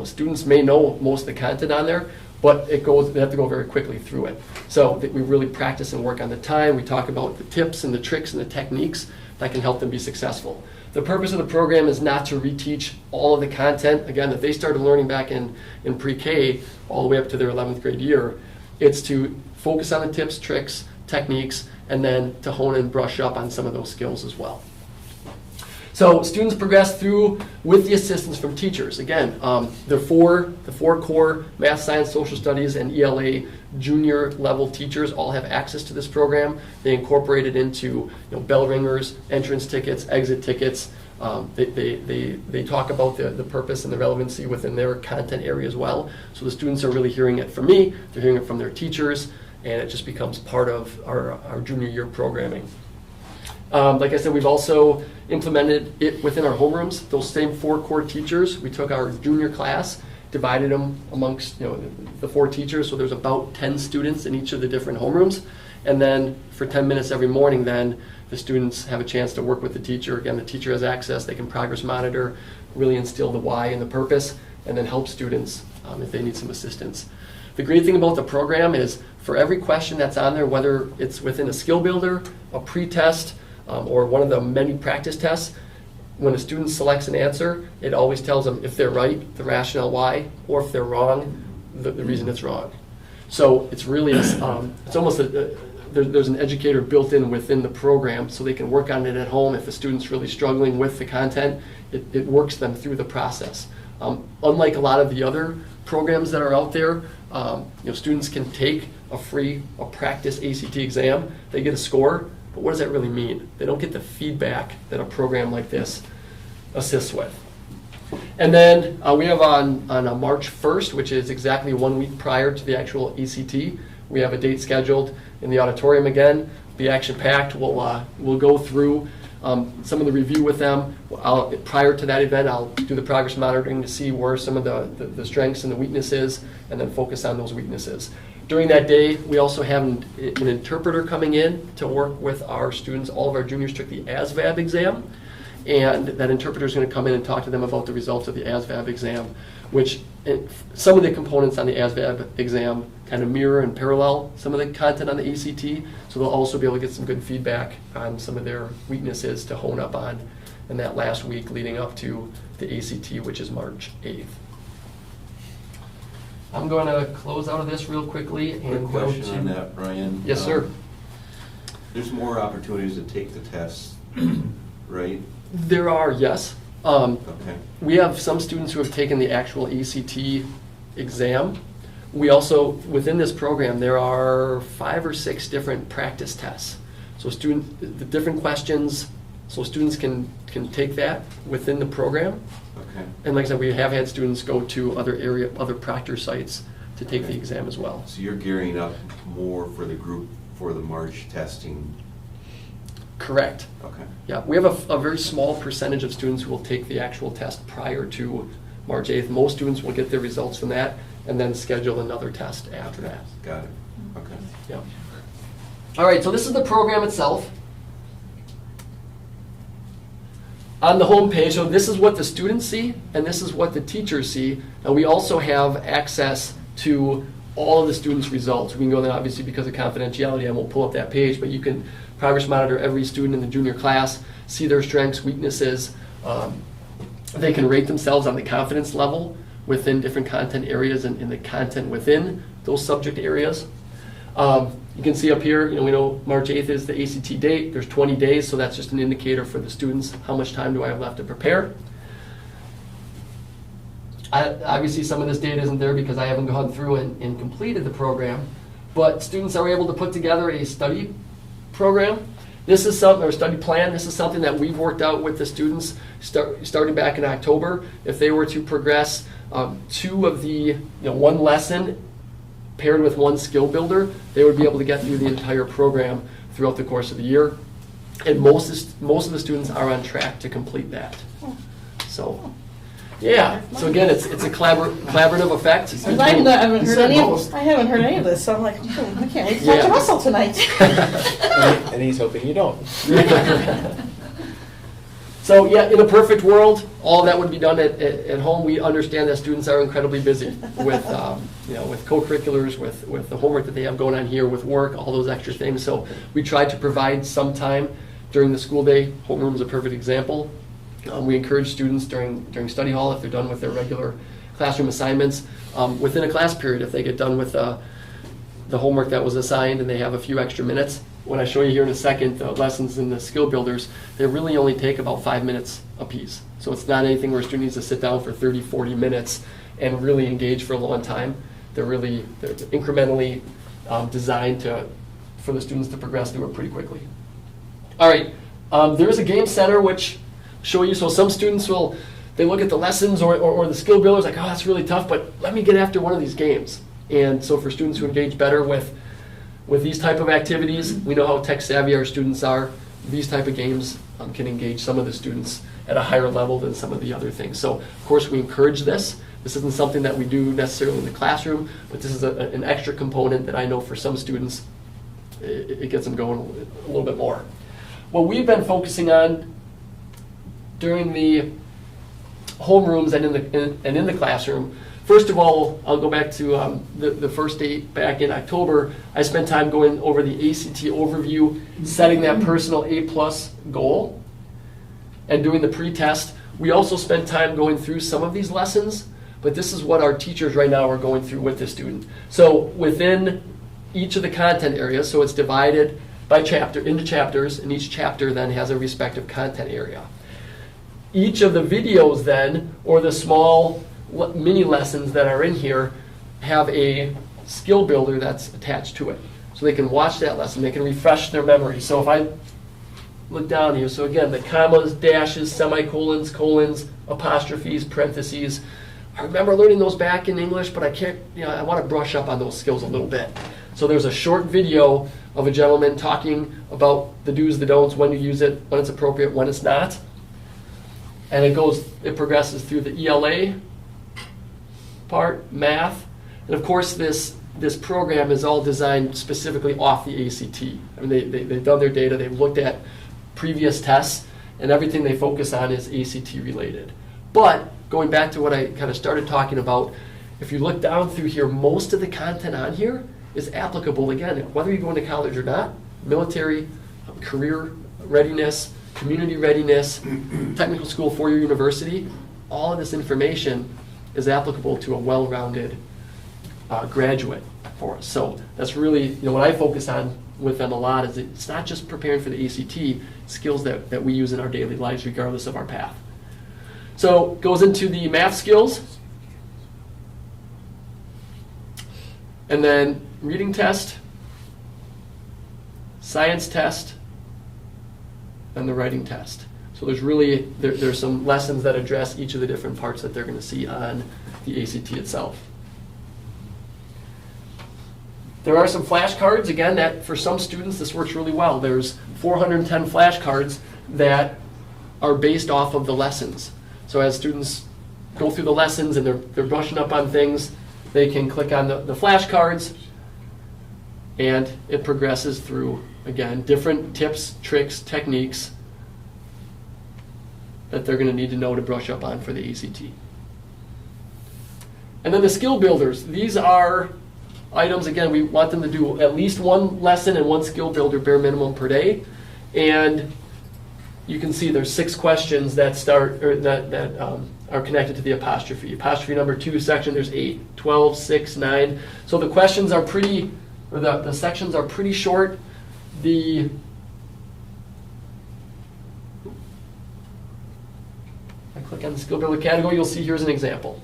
Students may know most of the content on there, but they have to go very quickly through it. So we really practice and work on the time. We talk about the tips and the tricks and the techniques that can help them be successful. The purpose of the program is not to reteach all of the content, again, that they started learning back in pre-K all the way up to their 11th grade year. It's to focus on the tips, tricks, techniques, and then to hone and brush up on some of those skills as well. So students progress through with the assistance from teachers. Again, the four core math, science, social studies, and ELA junior level teachers all have access to this program. They incorporate it into bell ringers, entrance tickets, exit tickets. They talk about the purpose and the relevancy within their content area as well. So the students are really hearing it from me, they're hearing it from their teachers, and it just becomes part of our junior year programming. Like I said, we've also implemented it within our homerooms. Those same 4 core teachers, we took our junior class, divided them amongst the 4 teachers, so there's about 10 students in each of the different homerooms. And then for 10 minutes every morning, then the students have a chance to work with the teacher. Again, the teacher has access, they can progress monitor, really instill the why and the purpose, and then help students if they need some assistance. The great thing about the program is for every question that's on there, whether it's within a skill builder, a pre-test, or one of the many practice tests, when a student selects an answer, it always tells them if they're right, the rationale why, or if they're wrong, the reason it's wrong. So it's really, it's almost there's an educator built in within the program so they can work on it at home. If a student's really struggling with the content, it works them through the process. Unlike a lot of the other programs that are out there, students can take a practice ACT exam, they get a score, but what does that really mean? They don't get the feedback that a program like this assists with. And then we have on March 1st, which is exactly 1 week prior to the actual ACT, we have a date scheduled in the auditorium again. Be action-packed. We'll go through some of the review with them. Prior to that event, I'll do the progress monitoring to see where some of the strengths and the weaknesses, and then focus on those weaknesses. During that day, we also have an interpreter coming in to work with our students. All of our juniors took the ASVAB exam, and that interpreter is going to come in and talk to them about the results of the ASVAB exam, which some of the components on the ASVAB exam kind of mirror and parallel some of the content on the ACT, so they'll also be able to get some good feedback on some of their weaknesses to hone up on in that last week leading up to the ACT, which is March 8th. I'm going to close out of this real quickly and Quick go question to... on that, Brian. Yes, sir. There's more opportunities to take the test, right? There are, yes. Okay. We have some students who have taken the actual ACT exam. We also, within this program, there are 5 or 6 different practice tests. So the different questions, so students can take that within the program. Okay. And like I said, we have had students go to other proctor sites to take the exam as well. So you're gearing up more for the group for the March testing Correct. Okay. Yeah, we have a very small percentage of students who will take the actual test prior to March 8th. Most students will get their results from that and then schedule another test after that. Got it. Okay. Yeah. All right, so this is the program itself. On the home page, so this is what the students see, and this is what the teachers see. And we also have access to all of the students' results. We can go there, obviously, because of confidentiality. I won't pull up that page, but you can progress monitor every student in the junior class, see their strengths, weaknesses. They can rate themselves on the confidence level within different content areas and the content within those subject areas. You can see up here, we know March 8th is the ACT date. There's 20 days, so that's just an indicator for the students. How much time do I have left to prepare? Obviously, some of this data isn't there because I haven't gone through and completed the program, but students are able to put together a study program. This is something, or study plan. This is something that we've worked out with the students starting back in October. If they were to progress two of the, one lesson paired with one skill builder, they would be able to get through the entire program throughout the course of the year. And most of the students are on track to complete that. So, yeah. So again, it's a collaborative effect. I haven't heard any of this, so I'm like, I can't wait to talk to Russell tonight. And he's hoping you don't. So yeah, in a perfect world, all that would be done at home. We understand that students are incredibly busy with with co-curriculars, with the homework that they have going on here, with work, all those extra things. So we try to provide some time during the school day. Homeroom is a perfect example. We encourage students during study hall, if they're done with their regular classroom assignments, within a class period, if they get done with the homework that was assigned and they have a few extra minutes. When I show you here in a second, the lessons in the skill builders, they really only take about 5 minutes a piece. So it's not anything where a student needs to sit down for 30, 40 minutes and really engage for a long time. They're incrementally designed for the students to progress through it pretty quickly. All right, there is a game center which show you, so some students they look at the lessons or the skill builders like, oh, that's really tough, but let me get after one of these games. And so for students who engage better with these type of activities, we know how tech savvy our students are. These type of games can engage some of the students at a higher level than some of the other things. So of course we encourage this. This isn't something that we do necessarily in the classroom, but this is an extra component that I know for some students, it gets them going a little bit more. What we've been focusing on during the homerooms and in the classroom, first of all, I'll go back to the first date back in October. I spent time going over the ACT overview, setting that personal A+ goal, and doing the pre-test. We also spent time going through some of these lessons, but this is what our teachers right now are going through with the student. So within each of the content areas, so it's divided by chapter into chapters, and each chapter then has a respective content area. Each of the videos then, or the small mini lessons that are in here, have a skill builder that's attached to it. So they can watch that lesson, they can refresh their memory. So if I look down here, so again, the commas, dashes, semicolons, colons, apostrophes, parentheses. I remember learning those back in English, but I can't, I want to brush up on those skills a little bit. So there's a short video of a gentleman talking about the do's, the don'ts, when to use it, when it's appropriate, when it's not. And it progresses through the ELA part, math, and of course this program is all designed specifically off the ACT. I mean, they've done their data, they've looked at previous tests, and everything they focus on is ACT related. But going back to what I kind of started talking about, if you look down through here, most of the content on here is applicable, again, whether you're going to college or not, military, career readiness, community readiness, technical school, four-year university, all of this information is applicable to a well-rounded graduate for us. So that's really, what I focus on with them a lot is it's not just preparing for the ACT, skills that we use in our daily lives regardless of our path. So it goes into the math skills, and then reading test, science test, and the writing test. So there's some lessons that address each of the different parts that they're going to see on the ACT itself. There are some flashcards, again, that for some students this works really well. There's 410 flashcards that are based off of the lessons. So as students go through the lessons and they're brushing up on things, they can click on the flashcards, and it progresses through, again, different tips, tricks, techniques that they're going to need to know to brush up on for the ACT. And then the skill builders. These are items, again, we want them to do at least one lesson and one skill builder bare minimum per day. And you can see there's 6 questions that start, or that are connected to the apostrophe. Apostrophe number 2 section, there's 8, 12, 6, 9. So the questions are pretty, or the sections are pretty short. I click on the skill builder category, you'll see here's an example.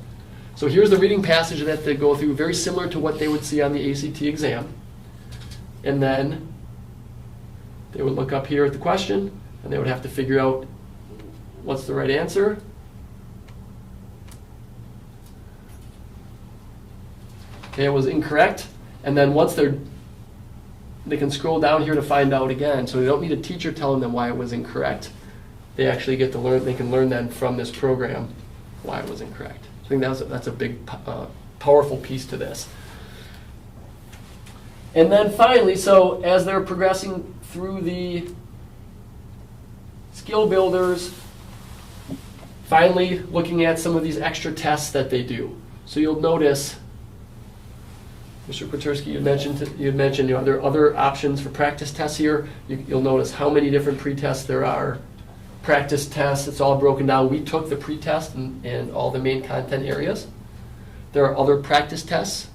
So here's the reading passage that they go through, very similar to what they would see on the ACT exam. And then they would look up here at the question, and they would have to figure out what's the right answer. Okay, it was incorrect. And then once they can scroll down here to find out again. So they don't need a teacher telling them why it was incorrect. They actually get to learn, they can learn then from this program why it was incorrect. So I think that's a big, powerful piece to this. And then finally, so as they're progressing through the skill builders, finally looking at some of these extra tests that they do. So you'll notice, Mr. Kwiatkowski, you had mentioned there are other options for practice tests here. You'll notice how many different pre-tests there are. Practice tests, it's all broken down. We took the pre-test and all the main content areas. There are other practice tests.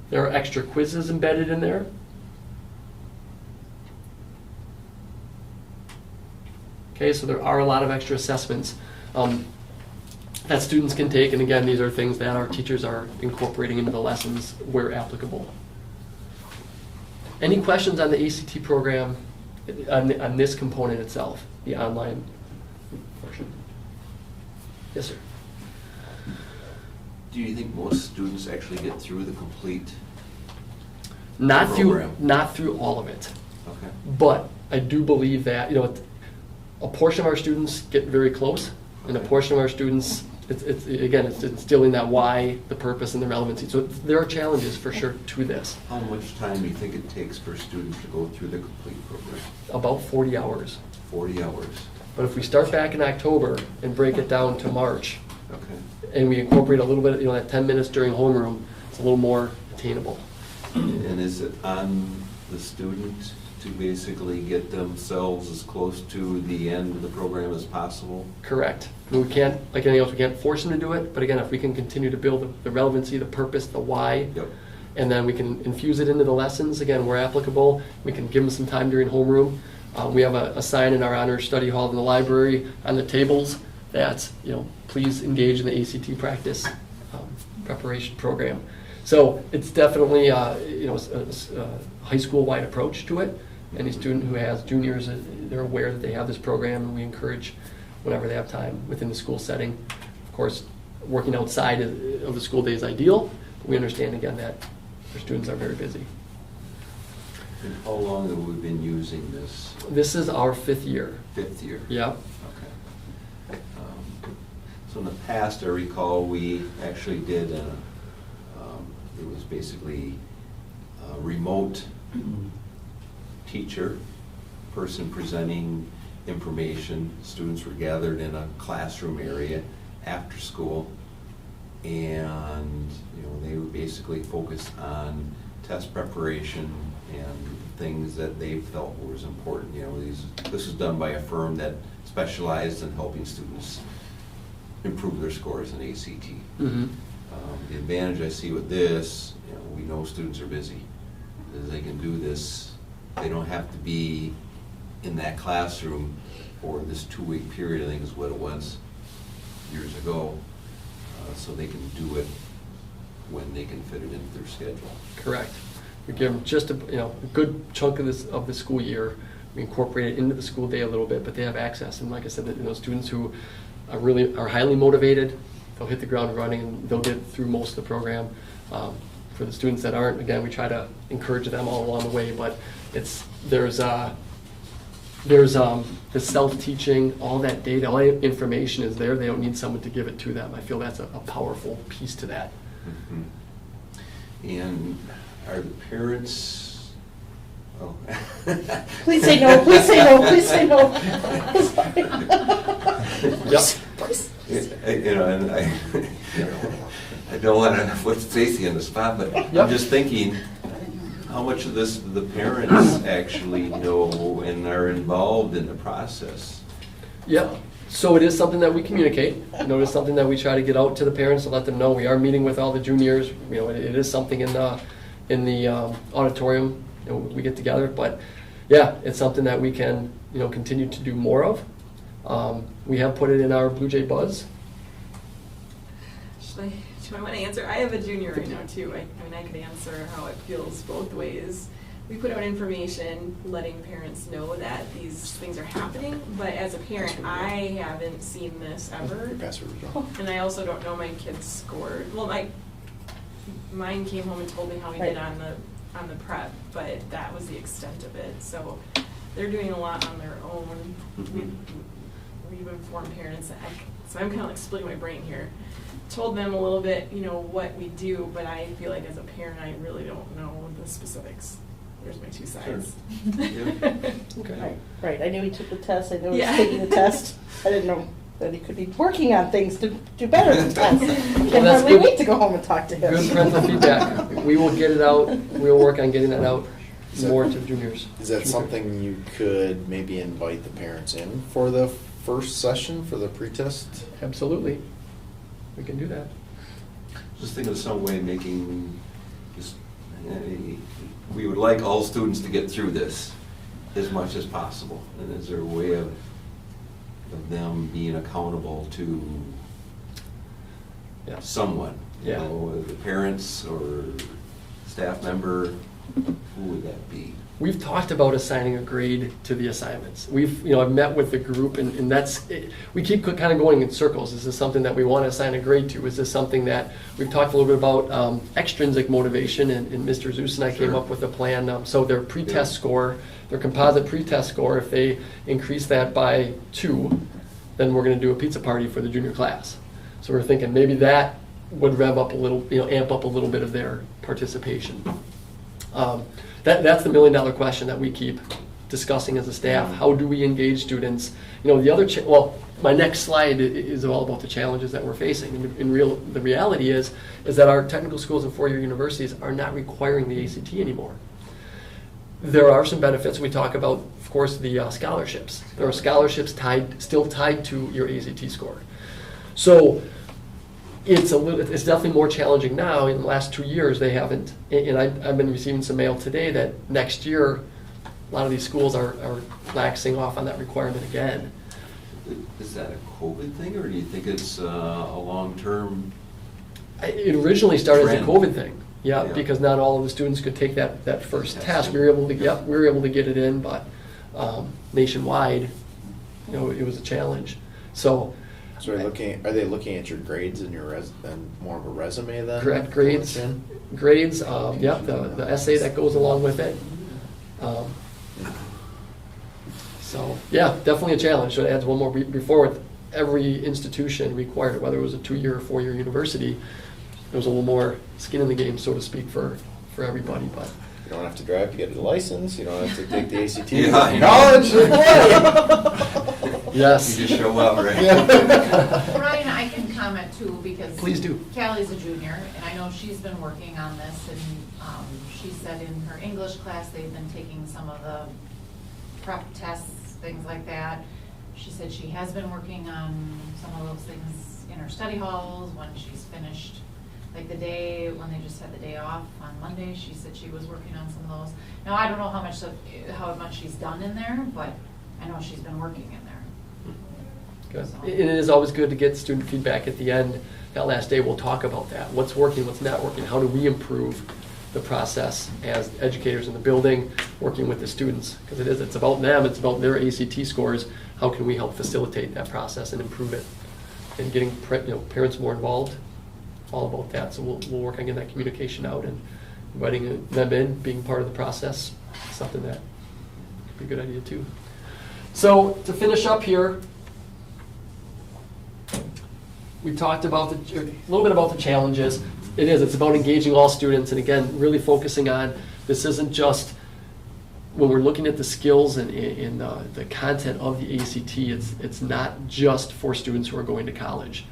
There are extra quizzes embedded in there. Okay, so there are a lot of extra assessments that students can take, and again, these are things that our teachers are incorporating into the lessons where applicable. Any questions on the ACT program, on this component itself, the online portion? Yes, sir. Do you think most students actually get through the complete Not program? through all of it. Okay. But I do believe that, a portion of our students get very close, and a portion of our students, it's instilling that why, the purpose, and the relevancy. So there are challenges for sure to this. How much time do you think it takes for a student to go through the complete program? About 40 hours. 40 hours. But if we start back in October and break it down to March, Okay. and we incorporate a little bit, that 10 minutes during homeroom, it's a little more attainable. And is it on the student to basically get themselves as close to the end of the program as possible? Correct. We can't, like anything else, we can't force them to do it, but again, if we can continue to build the relevancy, the purpose, the why, Yep. and then we can infuse it into the lessons, again, where applicable, we can give them some time during homeroom. We have a sign in our honor study hall in the library on the tables that, please engage in the ACT practice preparation program. So it's definitely, a high school-wide approach to it. Any student who has juniors, they're aware that they have this program, and we encourage whenever they have time within the school setting. Of course, working outside of the school day is ideal, but we understand again that our students are very busy. And how long have we been using this? This is our 5th year. 5th year? Yep. Okay. So in the past, I recall we actually did it was basically a remote teacher, person presenting information. Students were gathered in a classroom area after school, and they would basically focus on test preparation and things that they felt was important. This was done by a firm that specialized in helping students improve their scores in ACT. Mm-hmm. The advantage I see with this, we know students are busy. As they can do this, they don't have to be in that classroom for this 2-week period, I think is what it was years ago. So they can do it when they can fit it into their schedule. Correct. We give them just a good chunk of the school year. We incorporate it into the school day a little bit, but they have access. And like I said, students who are highly motivated, they'll hit the ground running and they'll get through most of the program. For the students that aren't, again, we try to encourage them all along the way, but there's the self-teaching, all that data, all that information is there. They don't need someone to give it to them. I feel that's a powerful piece to that. Mm-hmm. And are the parents, oh. Please say no, please say no, please say no. You know, and I don't want to put Stacy on the spot, but Yep. I'm just thinking, how much of this do the parents actually know and are involved in the process? Yep. So it is something that we communicate. You know, it's something that we try to get out to the parents to let them know. We are meeting with all the juniors. You know, it is something in the auditorium. You know, we get together, but yeah, it's something that we can continue to do more of. We have put it in our Blue Jay Buzz. Do I want to answer? I have a junior right now too. I mean, I could answer how it feels both ways. We put out information letting parents know that these things are happening, but as a parent, I haven't seen this ever. And I also don't know my kid's score. Well, mine came home and told me how he did on the prep, but that was the extent of it. So they're doing a lot on their own. We've informed parents that so I'm kind of like splitting my brain here. Told them a little bit, what we do, but I feel like as a parent, I really don't know the specifics. There's my two sides. Sure. Yeah. Okay. Right, I knew he took the test, I knew he was Yeah. taking the test. I didn't know that he could be working on things to do better than test. I can that's hardly good. wait to go home and talk to him. Good parental feedback. We will get it out. We'll work on getting that out more to the juniors. Is that something you could maybe invite the parents in for the first session for the pretest? Absolutely. We can do that. Just think of some way of making, we would like all students to get through this as much as possible. And is there a way of them being accountable to someone? Yeah. The parents or staff member, who would that be? We've talked about assigning a grade to the assignments. I've met with the group, and that's it. We keep kind of going in circles. Is this something that we want to assign a grade to? Is this something that we've talked a little bit about extrinsic motivation, and Mr. Zeus and I came up with a plan. So their pretest score, their composite pretest score, if they increase that by 2, then we're going to do a pizza party for the junior class. So we're thinking maybe that would rev up a little, amp up a little bit of their participation. That's the $1 million question that we keep discussing as a staff. How do we engage students? My next slide is all about the challenges that we're facing. The reality is that our technical schools and four-year universities are not requiring the ACT anymore. There are some benefits. We talk about, of course, the scholarships. There are scholarships still tied to your ACT score. So it's definitely more challenging now. In the last 2 years, they haven't. And I've been receiving some mail today that next year, a lot of these schools are laxing off on that requirement again. Is that a COVID thing, or do you think it's a long-term? It originally started as a trend? COVID thing. Yeah, Yeah. because not all of the students could take that first test. We were able to get it in, but nationwide, it was a challenge. So are they looking at your grades and and more of a resume then? correct grades, the essay that goes along with it. So yeah, definitely a challenge. So it adds one more. Before, every institution required it, whether it was a 2-year or 4-year university, there was a little more skin in the game, so to speak, for everybody. But You don't have to drive to get a license. You don't have to take the ACT. Yeah. College. yes, You just show up, right? Ryan, I can comment too, because please do. Callie's a junior, and I know she's been working on this, and she said in her English class, they've been taking some of the prep tests, things like that. She said she has been working on some of those things in her study halls when she's finished, like the day when they just had the day off on Monday. She said she was working on some of those. Now, I don't know how much she's done in there, but I know she's been working in there. Good. So. It is always good to get student feedback at the end. That last day, we'll talk about that. What's working, what's not working? How do we improve the process as educators in the building, working with the students? Because it's about them, it's about their ACT scores. How can we help facilitate that process and improve it? And getting parents more involved all about that. So we'll work on getting that communication out and inviting them in, being part of the process, something that could be a good idea too. So to finish up here, we talked about a little bit about the challenges. It's about engaging all students, and again, really focusing on, this isn't just, when we're looking at the skills and the content of the ACT, it's not just for students who are going to college.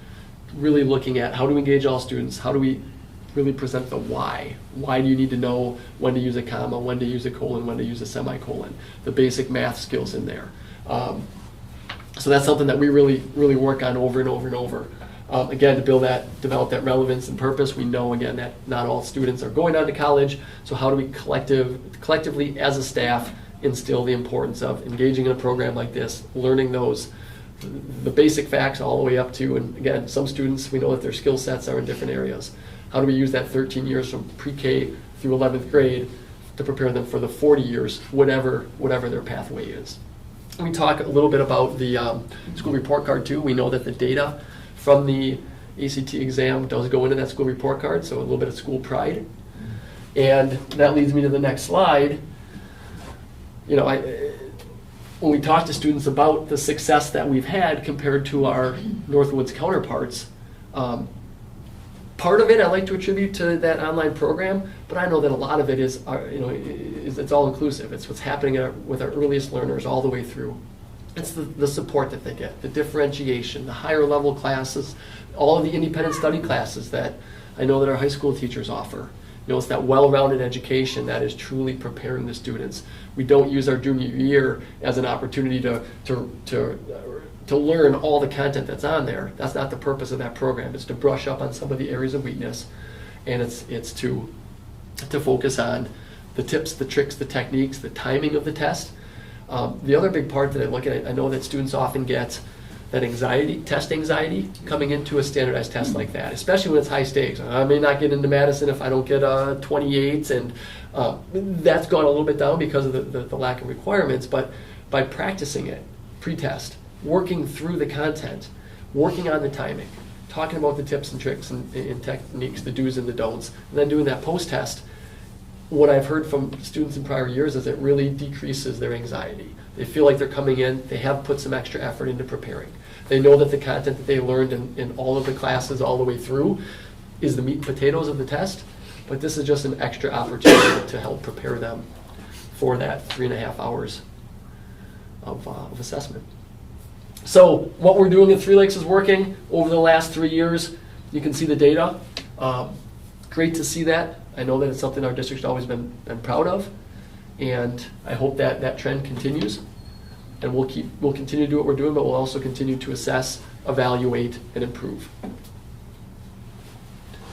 Really looking at how do we engage all students, how do we really present the why. Why do you need to know when to use a comma, when to use a colon, when to use a semicolon, the basic math skills in there. So that's something that we really work on over and over and over. Again, to develop that relevance and purpose. We know, again, that not all students are going on to college, so how do we collectively as a staff instill the importance of engaging in a program like this, learning the basic facts all the way up to, and again, some students, we know that their skill sets are in different areas. How do we use that 13 years from pre-K through 11th grade to prepare them for the 40 years, whatever their pathway is. And we talk a little bit about the school report card too. We know that the data from the ACT exam does go into that school report card, so a little bit of school pride. And that leads me to the next slide. You know, when we talk to students about the success that we've had compared to our Northwoods counterparts, part of it I like to attribute to that online program, but I know that a lot of it is, it's all inclusive. It's what's happening with our earliest learners all the way through. It's the support that they get, the differentiation, the higher level classes, all of the independent study classes that I know that our high school teachers offer. It's that well-rounded education that is truly preparing the students. We don't use our junior year as an opportunity to learn all the content that's on there. That's not the purpose of that program. It's to brush up on some of the areas of weakness, and it's to focus on the tips, the tricks, the techniques, the timing of the test. The other big part that I look at, I know that students often get that test anxiety coming into a standardized test like that, especially when it's high stakes. I may not get into Madison if I don't get 28, and that's gone a little bit down because of the lack of requirements, but by practicing it, pre-test, working through the content, working on the timing, talking about the tips and tricks and techniques, the do's and the don'ts, and then doing that post-test, what I've heard from students in prior years is it really decreases their anxiety. They feel like they're coming in, they have put some extra effort into preparing. They know that the content that they learned in all of the classes all the way through is the meat and potatoes of the test, but this is just an extra opportunity to help prepare them for that 3.5 hours of assessment. So what we're doing at Three Lakes is working over the last 3 years. You can see the data. Great to see that. I know that it's something our district's always been proud of, and I hope that trend continues. And we'll continue to do what we're doing, but we'll also continue to assess, evaluate, and improve.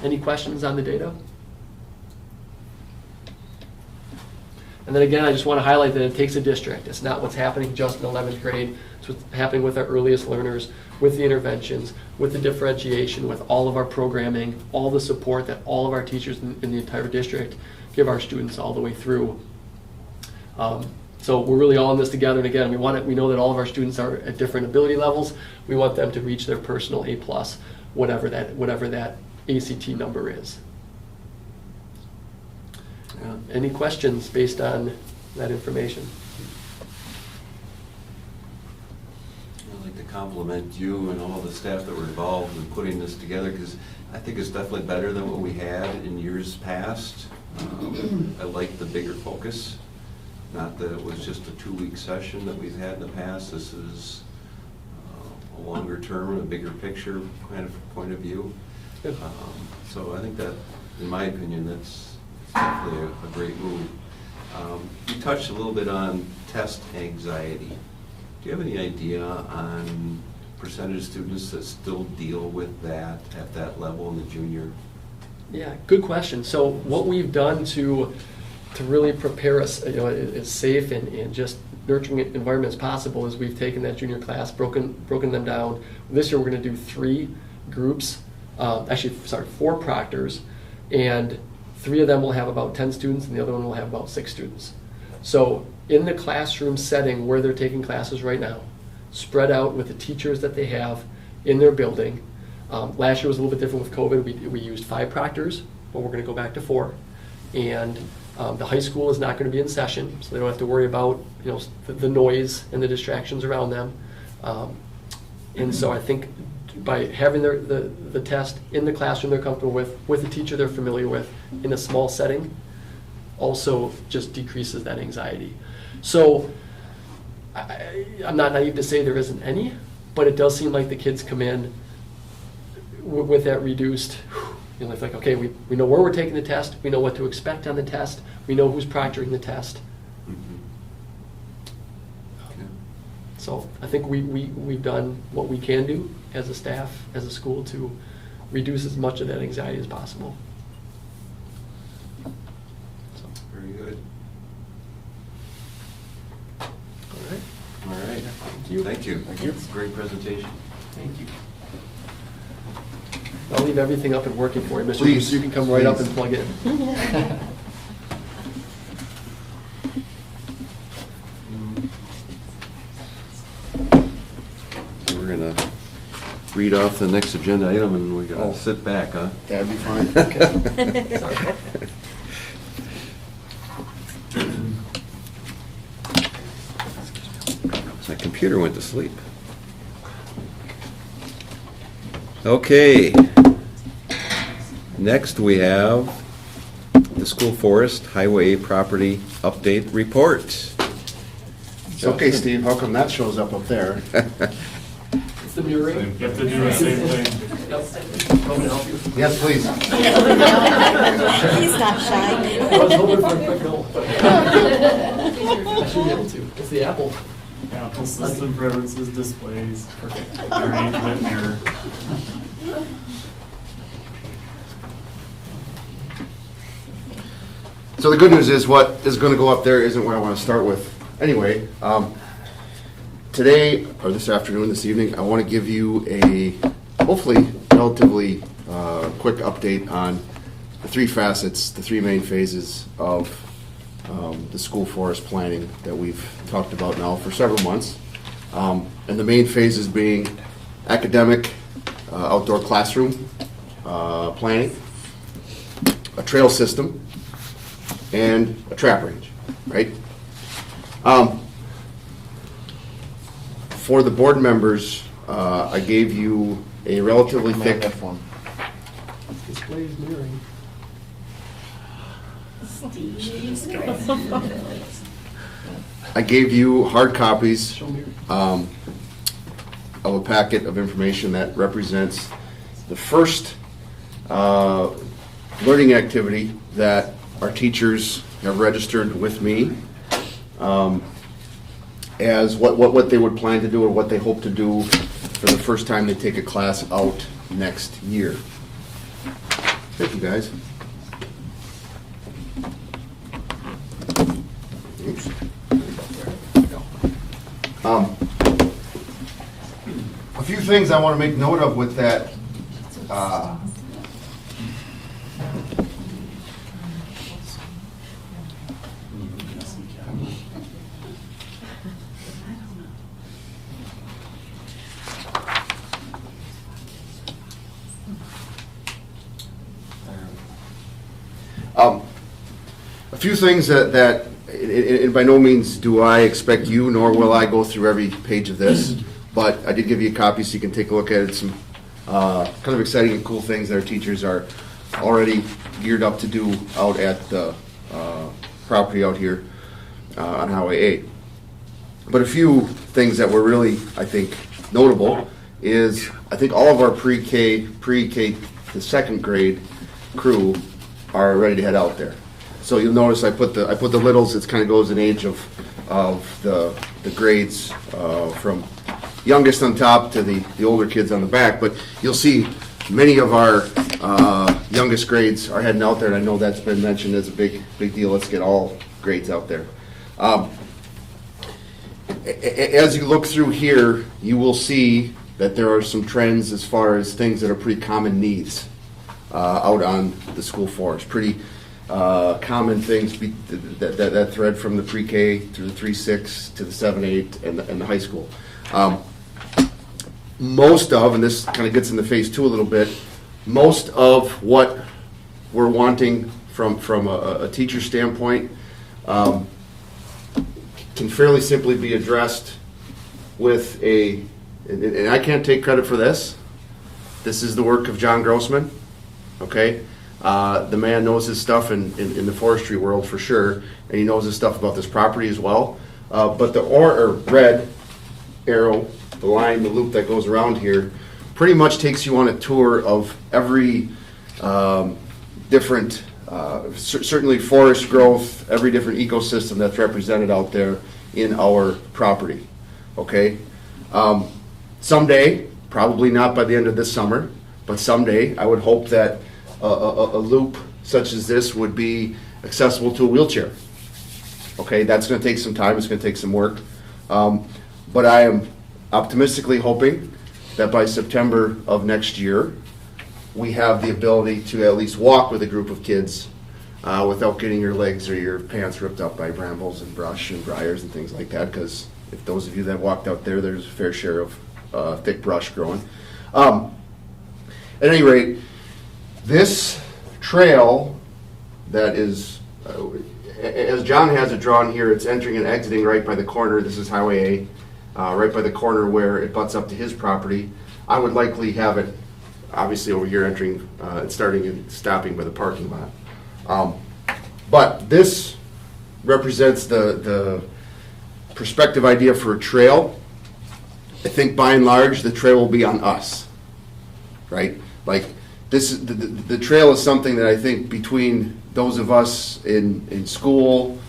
Any questions on the data? And then again, I just want to highlight that it takes a district. It's not what's happening just in 11th grade. It's what's happening with our earliest learners, with the interventions, with the differentiation, with all of our programming, all the support that all of our teachers in the entire district give our students all the way through. So we're really all in this together, and again, we know that all of our students are at different ability levels. We want them to reach their personal A+, whatever that ACT number is. Any questions based on that information? I'd like to compliment you and all the staff that were involved in putting this together, because I think it's definitely better than what we had in years past. I like the bigger focus. Not that it was just a 2-week session that we've had in the past. This is a longer term, a bigger picture kind of point of view. So I think that, in my opinion, that's definitely a great move. You touched a little bit on test anxiety. Do you have any idea on percentage of students that still deal with that at that level in the junior? Yeah, good question. So what we've done to really prepare us, as safe and just nurturing environment as possible, is we've taken that junior class, broken them down. This year we're going to do 3 groups, 4 proctors, and 3 of them will have about 10 students and the other one will have about 6 students. So in the classroom setting where they're taking classes right now, spread out with the teachers that they have in their building, Last year was a little bit different with COVID. We used 5 proctors, but we're going to go back to 4. And the high school is not going to be in session, so they don't have to worry about the noise and the distractions around them. And so I think by having the test in the classroom they're comfortable with a teacher they're familiar with, in a small setting, also just decreases that anxiety. So I'm not naive to say there isn't any, but it does seem like the kids come in with that reduced, it's like, okay, we know where we're taking the test, we know what to expect on the test, we know who's proctoring the test. So I think we've done what we can do as a staff, as a school, to reduce as much of that anxiety as possible. So. Very good. All right. All right. Thank you. Thank you. Thank you. Great presentation. Thank you. I'll leave everything up and working for you, Mr. Please. Bruce. You can come right up and plug in. We're going to read off the next agenda item, and we got to sit back, huh? That'd be fine. Sorry. My computer went to sleep. Okay. Next, we have the School Forest Highway Property Update Report. It's okay, Steve, how come that shows up there? It's the mirroring. You have to do the same thing. Yep. Want me to help you? Yes, please. He's not shy. I was hoping for a quick no, but I should be able to. It's the apple. Apple system preferences displays. Arrangement mirror. So the good news is what is going to go up there isn't what I want to start with. Anyway, today, or this afternoon, this evening, I want to give you a hopefully relatively quick update on the 3 facets, the 3 main phases of the school forest planning that we've talked about now for several months. And the main phases being academic, outdoor classroom planning, a trail system, and a trap range, right? For the board members, I gave you a relatively thick. Display is mirroring. I gave you hard copies Show me. of a packet of information that represents the first learning activity that our teachers have registered with me as what they would plan to do or what they hope to do for the first time they take a class out next year. Thank you, guys. Oops. A few things I want to make note of with that. A few things that and by no means do I expect you, nor will I go through every page of this, but I did give you a copy so you can take a look at it. Some kind of exciting and cool things that our teachers are already geared up to do out at the property out here on Highway 8. But a few things that were really, I think, notable is I think all of our pre-K, the second grade crew are ready to head out there. So you'll notice I put the littles. It kind of goes in age of the grades from youngest on top to the older kids on the back. But you'll see many of our youngest grades are heading out there, and I know that's been mentioned as a big deal. Let's get all grades out there. As you look through here, you will see that there are some trends as far as things that are pretty common needs out on the school forest. Pretty common things that thread from the pre-K to the 3-6 to the 7-8 and the high school. most of, and this kind of gets into phase 2 a little bit, most of what we're wanting from a teacher standpoint can fairly simply be addressed with and I can't take credit for this. This is the work of John Grossman, okay? The man knows his stuff in the forestry world for sure, and he knows his stuff about this property as well. But the red arrow, the line, the loop that goes around here, pretty much takes you on a tour of every different, certainly forest growth, every different ecosystem that's represented out there in our property, okay? Someday, probably not by the end of this summer, but someday, I would hope that a loop such as this would be accessible to a wheelchair. Okay, that's going to take some time, it's going to take some work. But I am optimistically hoping that by September of next year, we have the ability to at least walk with a group of kids without getting your legs or your pants ripped up by brambles and brush and briars and things like that, because if those of you that walked out there, there's a fair share of thick brush growing. At any rate, this trail that is, as John has it drawn here, it's entering and exiting right by the corner. This is Highway A, right by the corner where it butts up to his property. I would likely have it, obviously, over here entering, starting and stopping by the parking lot. But this represents the perspective idea for a trail. I think by and large, the trail will be on us, right? Like, this, the trail is something that I think between those of us in school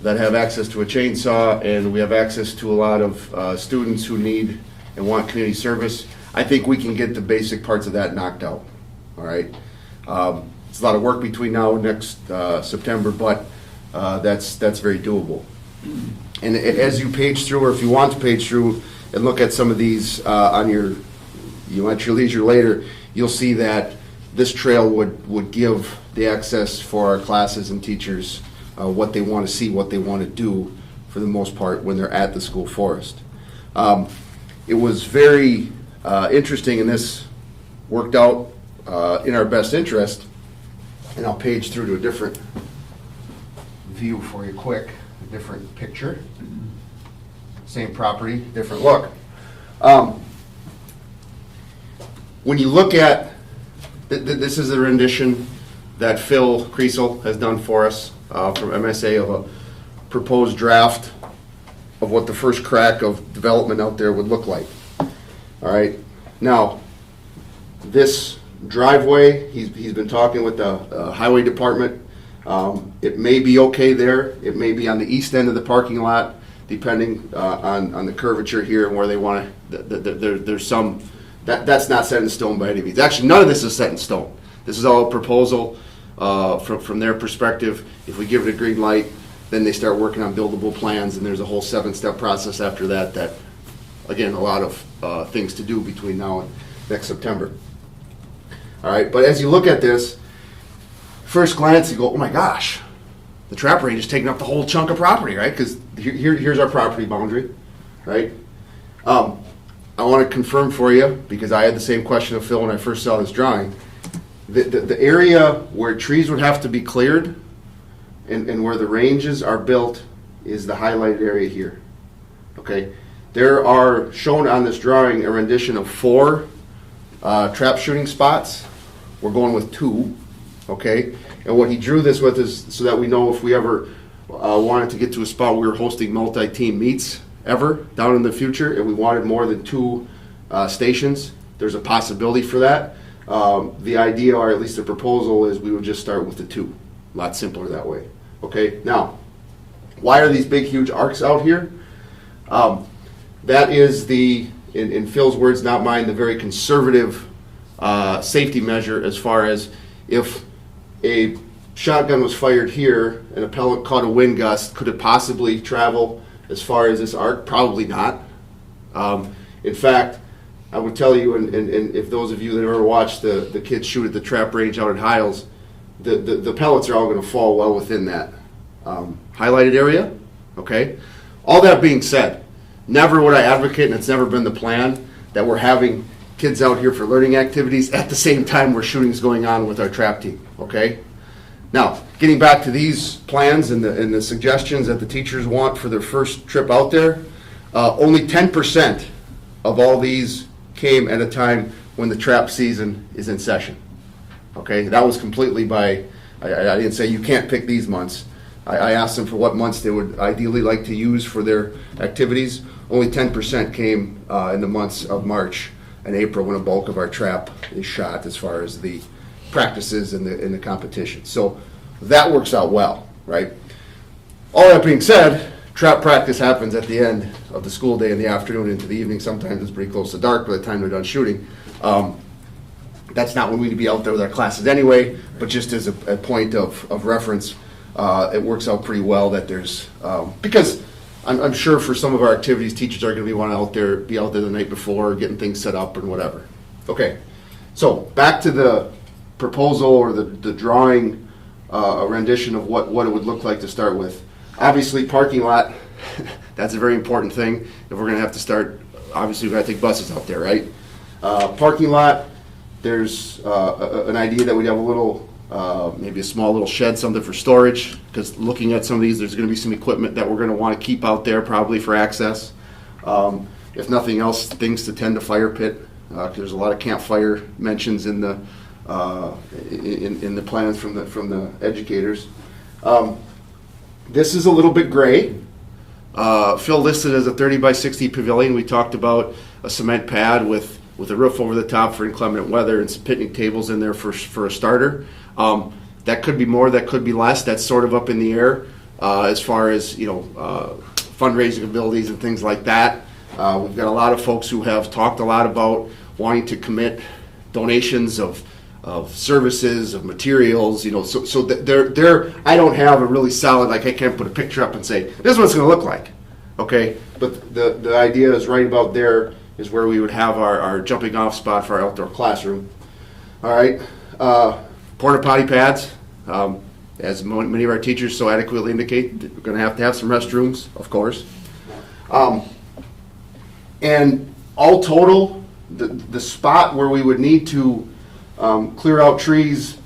that have access to a chainsaw and we have access to a lot of students who need and want community service, I think we can get the basic parts of that knocked out, all right? It's a lot of work between now and next September, but that's very doable. And as you page through, or if you want to page through and look at some of these at your leisure later, you'll see that this trail would give the access for our classes and teachers what they want to see, what they want to do for the most part when they're at the school forest. It was very interesting, and this worked out in our best interest, and I'll page through to a different view for you quick, a different picture. Same property, different look. When you look at, this is a rendition that Phil Kriesel has done for us from MSA of a proposed draft of what the first crack of development out there would look like. All right. Now, this driveway, he's been talking with the highway department. It may be okay there. It may be on the east end of the parking lot, depending on the curvature here and where they want to. There's some. That's not set in stone by any means. Actually, none of this is set in stone. This is all a proposal from their perspective. If we give it a green light, then they start working on buildable plans, and there's a whole 7-step process after that. That, again, a lot of things to do between now and next September. All right, but as you look at this, first glance, you go, oh my gosh, the trap range is taking up the whole chunk of property, right? Because here's our property boundary, right? I want to confirm for you, because I had the same question of Phil when I first saw this drawing. The area where trees would have to be cleared and where the ranges are built is the highlighted area here, okay? There are, shown on this drawing, a rendition of 4 trap shooting spots. We're going with 2, okay? And what he drew this with is so that we know if we ever wanted to get to a spot where we were hosting multi-team meets ever down in the future, and we wanted more than 2 stations, there's a possibility for that. The idea, or at least the proposal, is we would just start with the 2. A lot simpler that way. Okay, now, why are these big, huge arcs out here? That is the, in Phil's words, not mine, the very conservative safety measure as far as if a shotgun was fired here and a pellet caught a wind gust, could it possibly travel as far as this arc? Probably not. In fact, I would tell you, and if those of you that ever watched the kids shoot at the trap range out at Hiles, the pellets are all going to fall well within that highlighted area. Okay. All that being said, never would I advocate, and it's never been the plan, that we're having kids out here for learning activities at the same time where shooting's going on with our trap team, okay? Now, getting back to these plans and the suggestions that the teachers want for their first trip out there, only 10% of all these came at a time when the trap season is in session. Okay, that was completely by, I didn't say you can't pick these months. I asked them for what months they would ideally like to use for their activities. Only 10% came in the months of March and April when a bulk of our trap is shot as far as the practices and the competition. So that works out well, right? All that being said, trap practice happens at the end of the school day in the afternoon into the evening. Sometimes it's pretty close to dark by the time they're done shooting. That's not when we need to be out there with our classes anyway, but just as a point of reference, it works out pretty well that there's, because I'm sure for some of our activities, teachers are going to be out there the night before, getting things set up and whatever. Okay, so back to the proposal or the drawing, a rendition of what it would look like to start with. Obviously, parking lot, that's a very important thing. If we're going to have to start, obviously we've got to take buses out there, right? Parking lot, there's an idea that we'd have a little, maybe a small little shed, something for storage, because looking at some of these, there's going to be some equipment that we're going to want to keep out there probably for access. If nothing else, things to tend to fire pit, because there's a lot of campfire mentions in the plans from the educators. This is a little bit gray. Phil listed as a 30 by 60 pavilion. We talked about a cement pad with a roof over the top for inclement weather and some picnic tables in there for a starter. That could be more, that could be less. That's sort of up in the air as far as fundraising abilities and things like that. We've got a lot of folks who have talked a lot about wanting to commit donations of services, of materials, so they're I don't have a really solid, like I can't put a picture up and say, this is what it's going to look like, okay? But the idea is right about there is where we would have our jumping off spot for our outdoor classroom. All right, porta potty pads, as many of our teachers so adequately indicate, we're going to have some restrooms, of course. And all total, the spot where we would need to clear out trees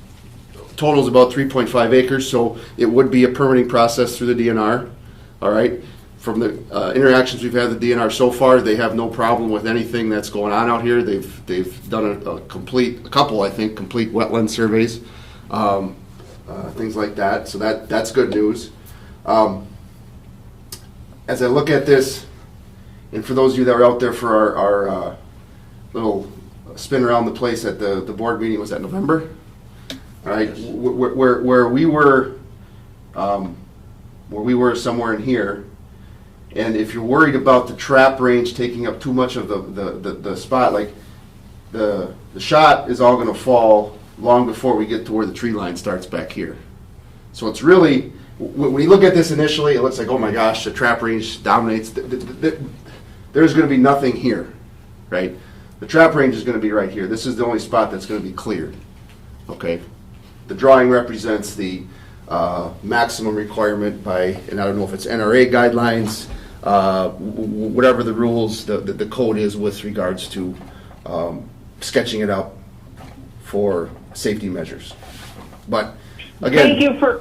totals about 3.5 acres, so it would be a permitting process through the DNR. All right, from the interactions we've had with the DNR so far, they have no problem with anything that's going on out here. They've done a couple complete wetland surveys, things like that. So that's good news. As I look at this, and for those of you that were out there for our little spin around the place at the board meeting, was that November? All right, where we were somewhere in here, and if you're worried about the trap range taking up too much of the spot, like the shot is all going to fall long before we get to where the tree line starts back here. So it's really, when you look at this initially, it looks like, oh my gosh, the trap range dominates. There's going to be nothing here, right? The trap range is going to be right here. This is the only spot that's going to be cleared, okay? The drawing represents the maximum requirement by, and I don't know if it's NRA guidelines, whatever the rules, the code is with regards to sketching it up for safety measures. But again,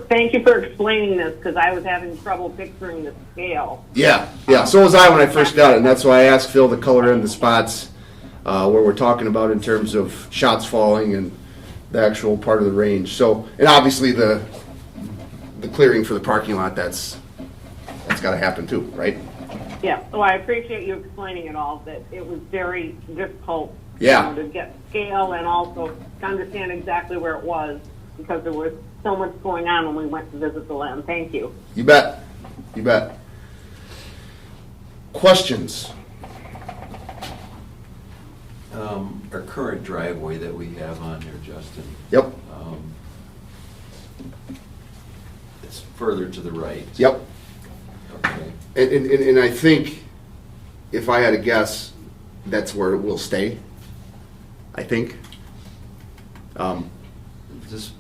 thank you for explaining this, because I was having trouble picturing the scale. Yeah. So was I when I first got it, and that's why I asked Phil to color in the spots where we're talking about in terms of shots falling and the actual part of the range. So, and obviously the clearing for the parking lot, that's got to happen too, right? Yeah. So I appreciate you explaining it all. That it was very difficult, Yeah. to get scale and also to understand exactly where it was, because there was so much going on when we went to visit the land. Thank you. You bet. Questions? Our current driveway that we have on there, Justin. Yep. It's further to the right. Yep. Okay. And I think, if I had to guess, that's where it will stay. I think.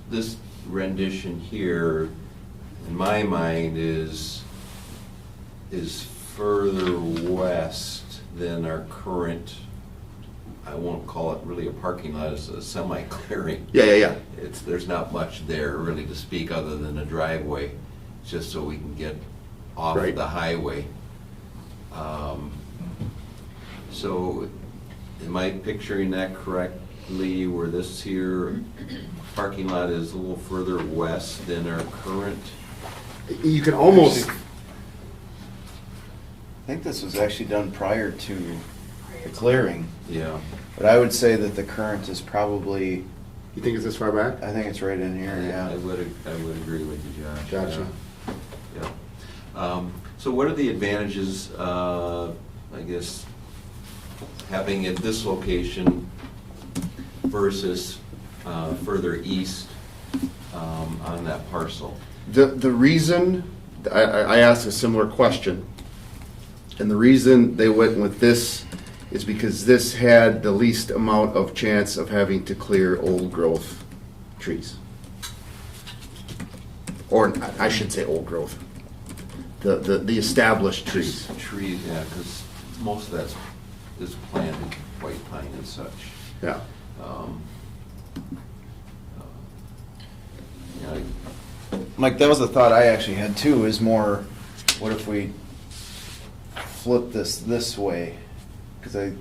This rendition here, in my mind, is further west than our current I won't call it really a parking lot, it's a semi-clearing. Yeah. There's not much there really to speak other than a driveway, just so we can get off Right. the highway. So, am I picturing that correctly, where this here parking lot is a little further west than our current? You can almost, I think this was actually done prior to the clearing, Yeah. but I would say that the current is probably, you think it's this far back? I think it's right in here, yeah. I would agree with you, Josh. Gotcha. Yeah. So what are the advantages, I guess, having at this location versus further east on that parcel? The reason, I asked a similar question, and the reason they went with this is because this had the least amount of chance of having to clear old growth trees. Or, I should say old growth. The established trees. Trees, yeah, because most of that is planted white pine and such. Yeah. Yeah, Mike, that was a thought I actually had too, is more, what if we flip this way? Because I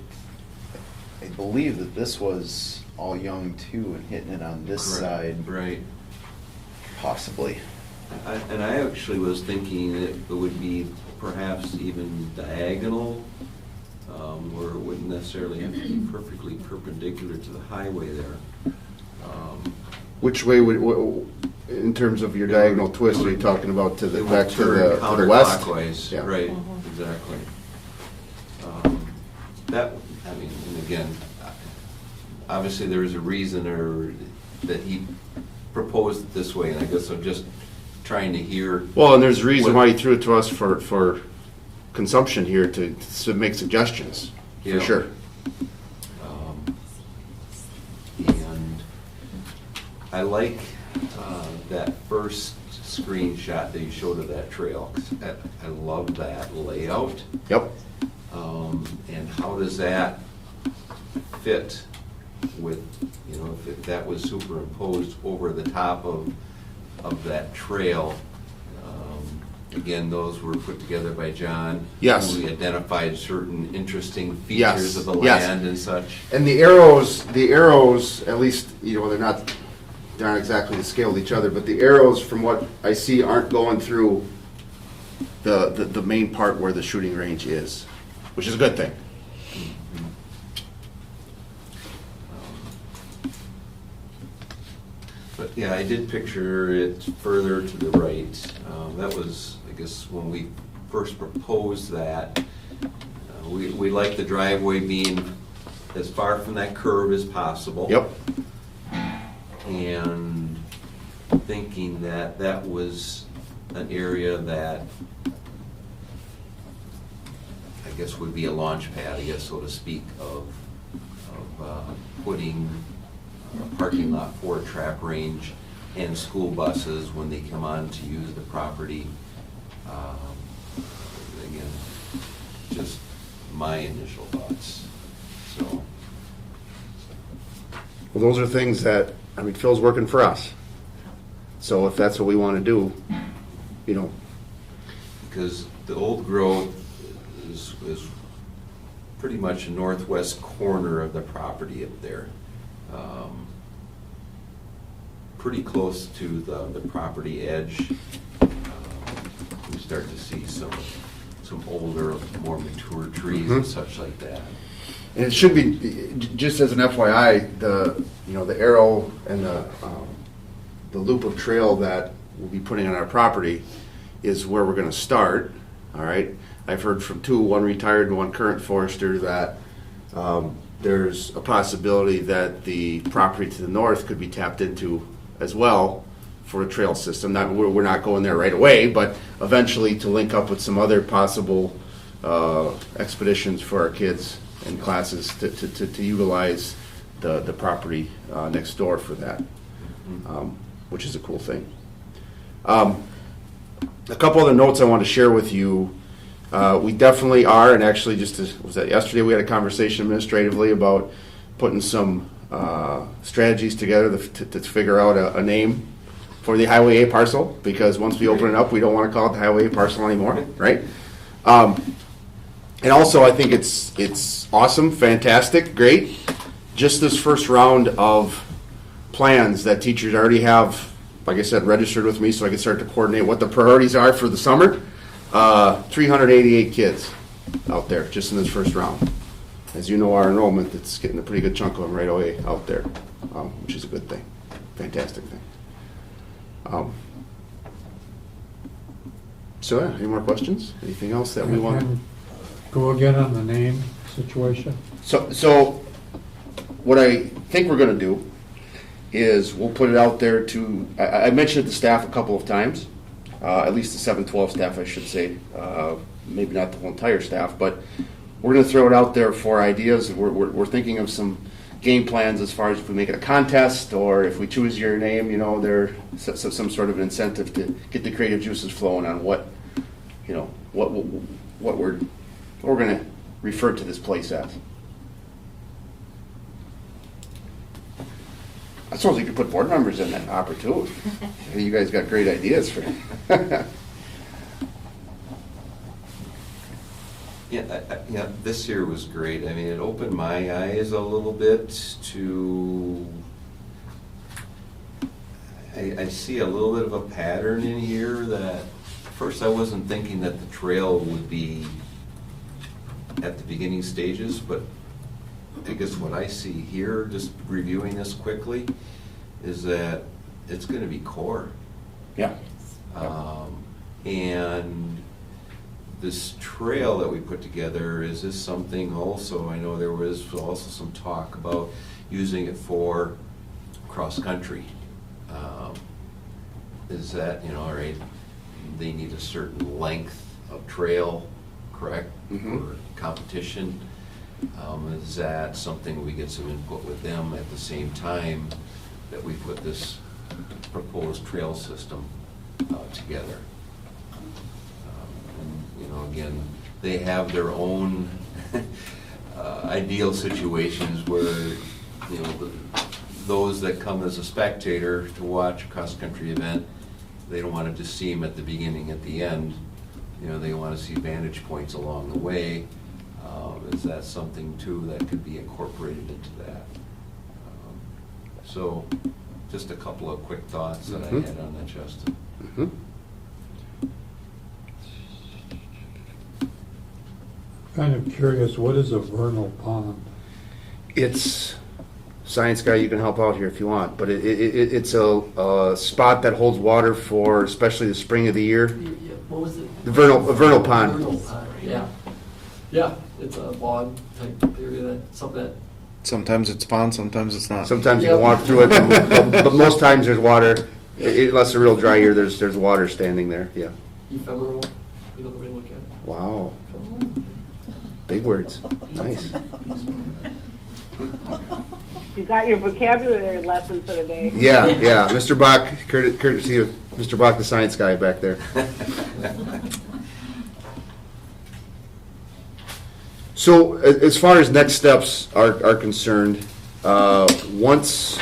believe that this was all young too and hitting it on this correct. side, Right. possibly. And I actually was thinking that it would be perhaps even diagonal, where it wouldn't necessarily have to be perfectly perpendicular to the highway there. Which way would, in terms of your diagonal twist, are you talking about to the, It would back to turn the west? counterclockwise, Yeah. right, exactly. That, I mean, and again, obviously there is a reason that he proposed it this way, and I guess I'm just trying to hear. Well, and there's a reason What- why he threw it to us for consumption here, to make suggestions, for Yeah. sure. And I like that first screenshot that you showed of that trail, 'cause I love that layout. Yep. And how does that fit with, if that was superimposed over the top of that trail? Again, those were put together by John. Yes. Who identified certain interesting Yes, features of the yes. land and such. And the arrows, at least, they're not exactly the scale of each other, but the arrows, from what I see, aren't going through the main part where the shooting range is, which is a good thing. But yeah, I did picture it further to the right. That was, I guess, when we first proposed that. We like the driveway being as far from that curve as possible. Yep. And thinking that that was an area that I guess would be a launch pad, I guess, so to speak, of putting a parking lot for a trap range and school buses when they come on to use the property. Again, just my initial thoughts, so. Well, those are things that, Phil's working for us. So if that's what we want to do, Because the old growth is pretty much a northwest corner of the property up there. Pretty close to the property edge. We start to see some older, more mature trees and such like that. and it should be, just as an FYI, the arrow and the loop of trail that we'll be putting on our property is where we're going to start, all right? I've heard from two, one retired and one current forester, that there's a possibility that the property to the north could be tapped into as well for a trail system. We're not going there right away, but eventually to link up with some other possible expeditions for our kids and classes to utilize the property next door for that, which is a cool thing. A couple other notes I want to share with you. We definitely are, and actually was that yesterday, we had a conversation administratively about putting some strategies together to figure out a name for the Highway A parcel, because once we open it up, we don't want to call it the Highway A parcel anymore, right? And also, I think it's awesome, fantastic, great. Just this first round of plans that teachers already have, like I said, registered with me so I can start to coordinate what the priorities are for the summer. 388 kids out there just in this first round. As you know, our enrollment, it's getting a pretty good chunk of them right away out there, which is a good thing, fantastic thing. So, yeah, any more questions? Anything else that we want? And go again on the name situation. So what I think we're going to do is we'll put it out there to, I mentioned it to staff a couple of times, at least the 712 staff, I should say, maybe not the whole entire staff, but we're going to throw it out there for ideas. We're thinking of some game plans as far as if we make it a contest, or if we choose your name, you know, there's some sort of incentive to get the creative juices flowing on what we're going to refer to this place as. I suppose you could put board members in that hopper too. You guys got great ideas for it. Yeah, this year was great. I mean, it opened my eyes a little bit to, I see a little bit of a pattern in here that, first I wasn't thinking that the trail would be at the beginning stages, but I guess what I see here, just reviewing this quickly, is that it's going to be core. Yeah. And this trail that we put together, is this something also, I know there was also some talk about using it for cross-country. Is that, all right, they need a certain length of trail, correct, for competition? Is that something we get some input with them at the same time that we put this proposed trail system together? And, again, they have their own ideal situations where, those that come as a spectator to watch a cross-country event, they don't want to just see them at the beginning, at the end. They want to see vantage points along the way. Is that something too that could be incorporated into that? So, just a couple of quick thoughts that I had on that, Justin. Kind of curious, what is a vernal pond? It's, science guy, you can help out here if you want, but it's a spot that holds water for especially the spring of the year. What was it? The vernal pond. Vernal pond, yeah. Yeah, it's a bog type area, something that. Sometimes it's pond, sometimes it's not. Sometimes you can walk through it, but most times there's water. Unless it's a real dry year, there's water standing there. Yeah. Ephemeral. You know the way to look at it. Wow. Big words. Nice. You got your vocabulary lesson for the day. Yeah. Mr. Bach, courtesy of Mr. Bach, the science guy back there. So as far as next steps are concerned, once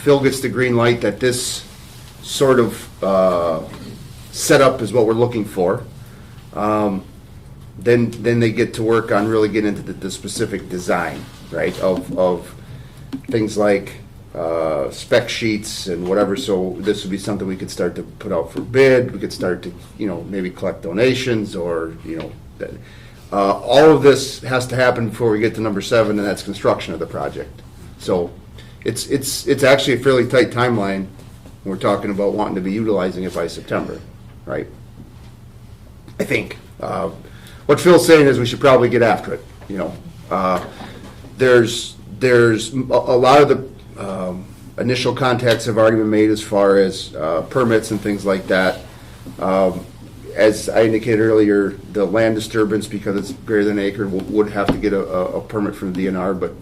Phil gets the green light that this sort of setup is what we're looking for, then they get to work on really getting into the specific design, right, of things like spec sheets and whatever. So this would be something we could start to put out for bid. We could start to, maybe collect donations, or, all of this has to happen before we get to number 7, and that's construction of the project. So it's actually a fairly tight timeline. We're talking about wanting to be utilizing it by September, right? I think. What Phil's saying is we should probably get after it. There's a lot of the initial contacts have already been made as far as permits and things like that. As I indicated earlier, the land disturbance, because it's greater than an acre, would have to get a permit from the DNR, but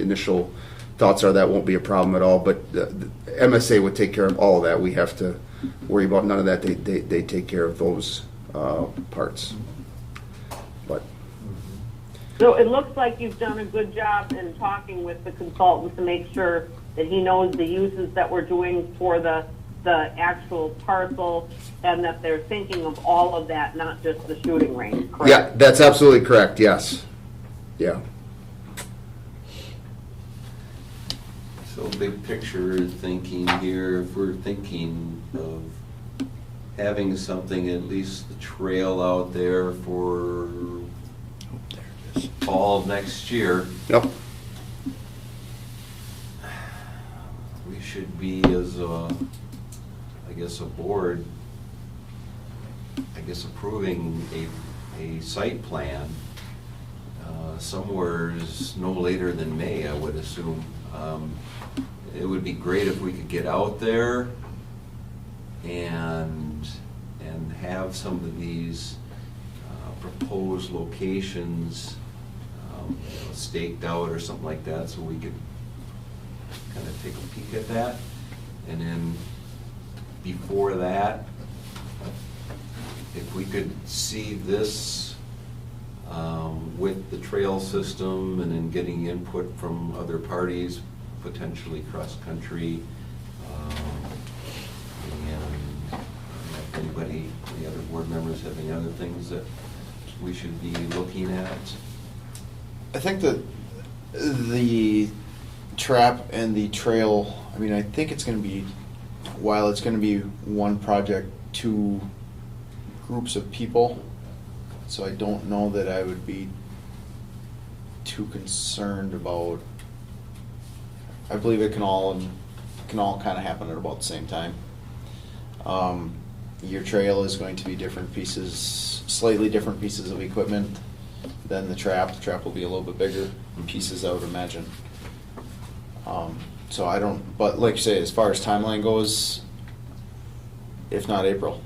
initial thoughts are that won't be a problem at all. But the MSA would take care of all of that. We have to worry about none of that. They take care of those parts. but. So it looks like you've done a good job in talking with the consultant to make sure that he knows the uses that we're doing for the actual parcel, and that they're thinking of all of that, not just the shooting range, correct? Yeah, that's absolutely correct, yes. Yeah. So big picture thinking here, if we're thinking of having something, at least the trail out there for fall of next year, Yep. we should be as a, I guess, a board, I guess, approving a site plan somewheres no later than May, I would assume. It would be great if we could get out there and have some of these proposed locations staked out or something like that, so we could kind of take a peek at that. And then before that, if we could see this with the trail system and then getting input from other parties, potentially cross-country, and if anybody, any other board members have any other things that we should be looking at? I think that the trap and the trail, I mean, I think it's going to be, while it's going to be one project, two groups of people, so I don't know that I would be too concerned about, I believe it can all kind of happen at about the same time. Your trail is going to be different pieces, slightly different pieces of equipment than the trap. The trap will be a little bit bigger pieces, I would imagine. So I don't, but like you say, as far as timeline goes, if not April,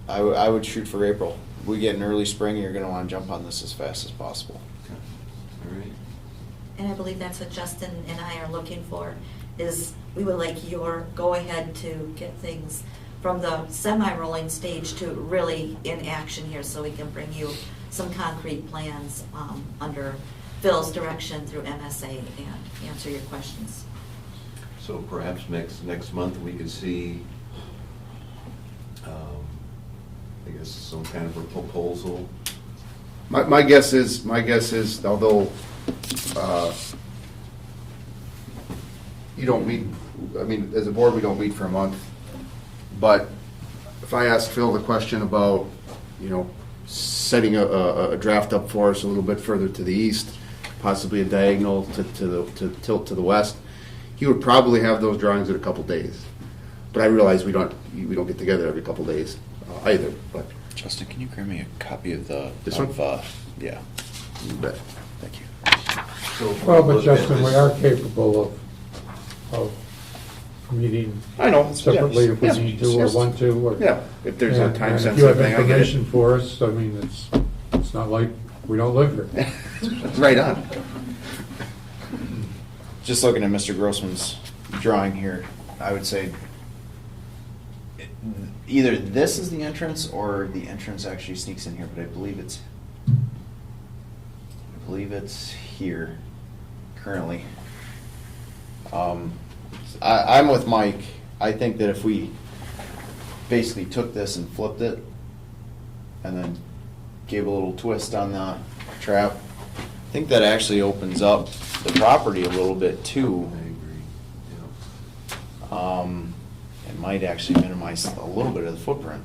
I would shoot for April. We get an early spring, you're going to want to jump on this as fast as possible. Okay. All right. And I believe that's what Justin and I are looking for, is we would like your go-ahead to get things from the semi-rolling stage to really in action here, so we can bring you some concrete plans under Phil's direction through MSA and answer your questions. So perhaps next month we could see, I guess, some kind of a proposal. My guess is, although you don't meet, I mean, as a board, we don't meet for a month, but if I ask Phil the question about, setting a draft up for us a little bit further to the east, possibly a diagonal to tilt to the west, he would probably have those drawings in a couple days. But I realize we don't get together every couple days either. But Justin, can you grab me a copy of This one? Yeah, you bet. thank you. So Well, but look at Justin, we this- are capable of meeting I know. separately if we Yes, need to or yes. want to. Or- Yeah, if there's a and- time and sensitive if you have thing, I get information it. for us, I mean, it's not like we don't live here. Right on. Just looking at Mr. Grossman's drawing here, I would say either this is the entrance or the entrance actually sneaks in here, but I believe it's here currently. I'm with Mike. I think that if we basically took this and flipped it and then gave a little twist on the trap, I think that actually opens up the property a little bit too. I agree, yeah. It might actually minimize a little bit of the footprint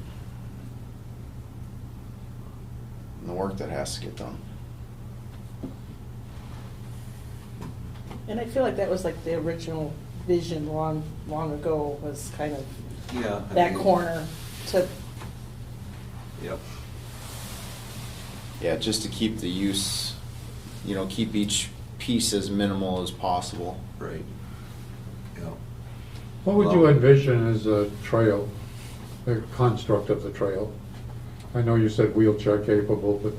and the work that has to get done. And I feel like that was like the original vision long ago, was kind of Yeah. I that mean, corner to, Yep. Yeah, just to keep the use, keep each piece as minimal as possible. Right. Yeah. What would you envision as a trail, the construct of the trail? I know you said wheelchair capable, but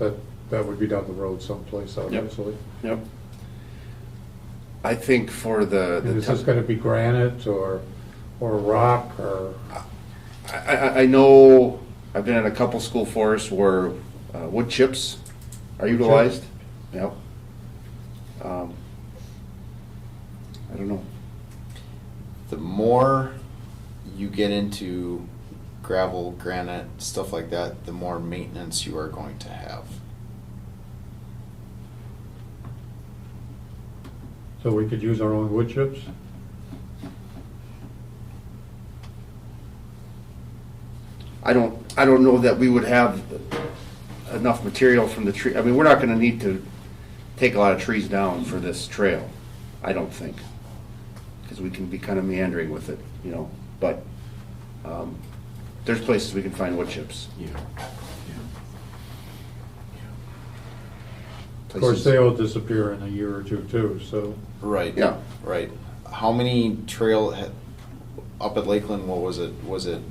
that would be down the road someplace, obviously. Yep. I think for And is this gonna be granite or rock or? I know I've been at a couple school forests where Wood chips are utilized. Yep. I don't know. The more you get into gravel, granite, stuff like that, the more maintenance you are going to have. So we could use our own wood chips? I don't know that we would have enough material from the tree. I mean, we're not gonna need to take a lot of trees down for this trail, I don't think. Because we can be kind of meandering with it, you know, but, there's places we can find wood chips. Yeah. Of course, they all disappear in a year or two too, so. Right. Yeah. Right. How many up at Lakeland, what was it, what did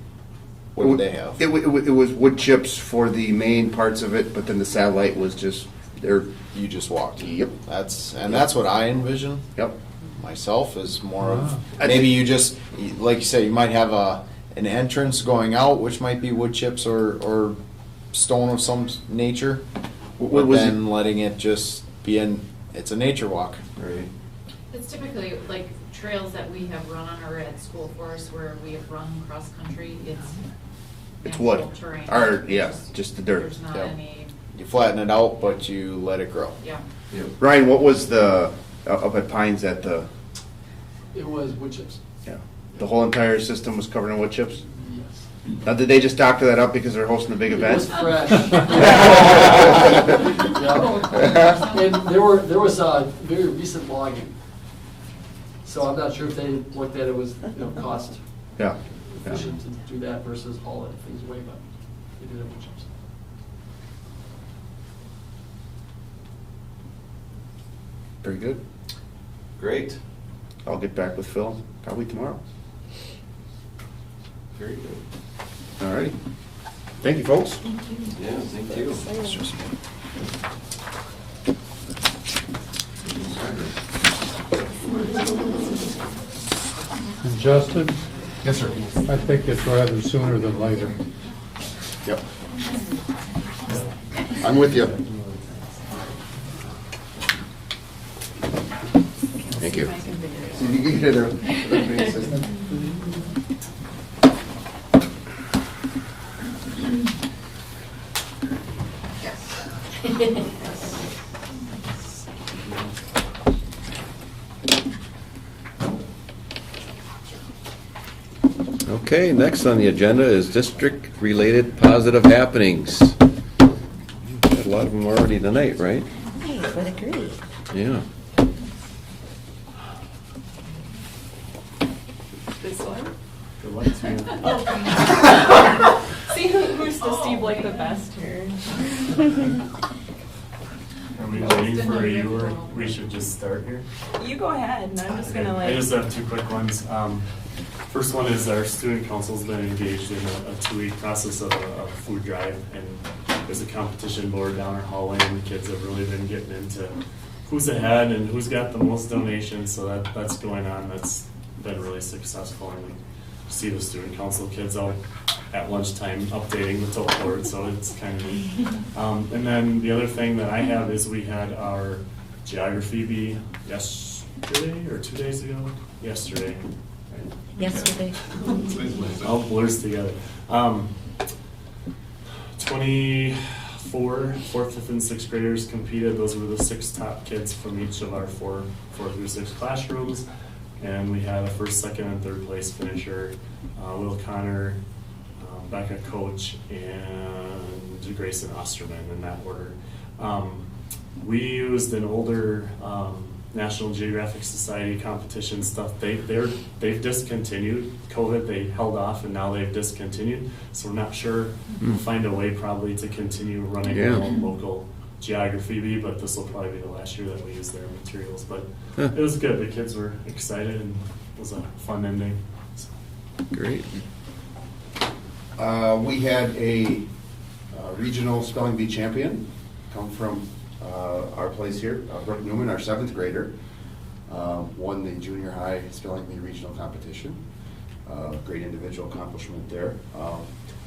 they have? It was wood chips for the main parts of it, but then the satellite was just, You just walked. Yep. That's what I envision Yep. myself is more of, Ah. maybe you just, like you said, you might have an entrance going out, which might be wood chips or stone of some nature. What But was then letting it just be it's a nature walk. Right. It's typically like trails that we have run on or at school for us where we have run cross-country, It's natural wood. terrain. Or, yeah, just the dirt. There's not Yeah. any, You flatten it out, but you let it grow. yeah. Ryan, what was the, up at Pines at the, It was wood chips. the whole entire system was covered in wood chips? Yes. Now, did they just doctor that up because they're hosting a big It was event? fresh. Yeah. And there was very recent logging. So I'm not sure if they looked at it was, cost Yeah. efficient to do that versus hauling things away, but they did have wood chips. Very good. Great. I'll get back with Phil probably tomorrow. Very good. All righty. Thank you, folks. Yeah, thank you. And Justin, Yes, sir. I think it's rather sooner than later. Yep. I'm with you. Thank you. Did you get it? Okay, next on the agenda is district-related positive happenings. Had a lot of them already tonight, right? Hey, what a great. Yeah. This one? Good luck to you. See who's the Steve like the best here. Are we waiting for you, or we should just start here? You go ahead, and I'm just gonna I like. just have two quick ones. First one is our student council's been engaged in a 2-week process of a food drive, and there's a competition board down our hallway, and the kids have really been getting into who's ahead and who's got the most donations, so that's going on. That's been really successful, and we see the student council kids out at lunchtime updating the tote board, so it's kind of neat. And then the other thing that I have is we had our geography bee yesterday or 2 days ago? Yesterday. Right? Yesterday. All blurs together. 24 4th, 5th, and 6th graders competed. Those were the 6 top kids from each of our 4 through 6 classrooms. And we had a 1st, 2nd, and 3rd place finisher, Will Connor, Becca Coach, and Grayson Osterman in that order. We used an older National Geographic Society competition stuff. They've discontinued COVID. They held off, and now they've discontinued. So we're not sure. We'll find a way probably to continue running our own local geography bee, but this will probably be the last year that we use their materials. But it was good. The kids were excited, and it was a fun ending. So. Great. We had a regional spelling bee champion come from our place here, Brooke Newman, our 7th grader, won the junior high spelling bee regional competition. Great individual accomplishment there.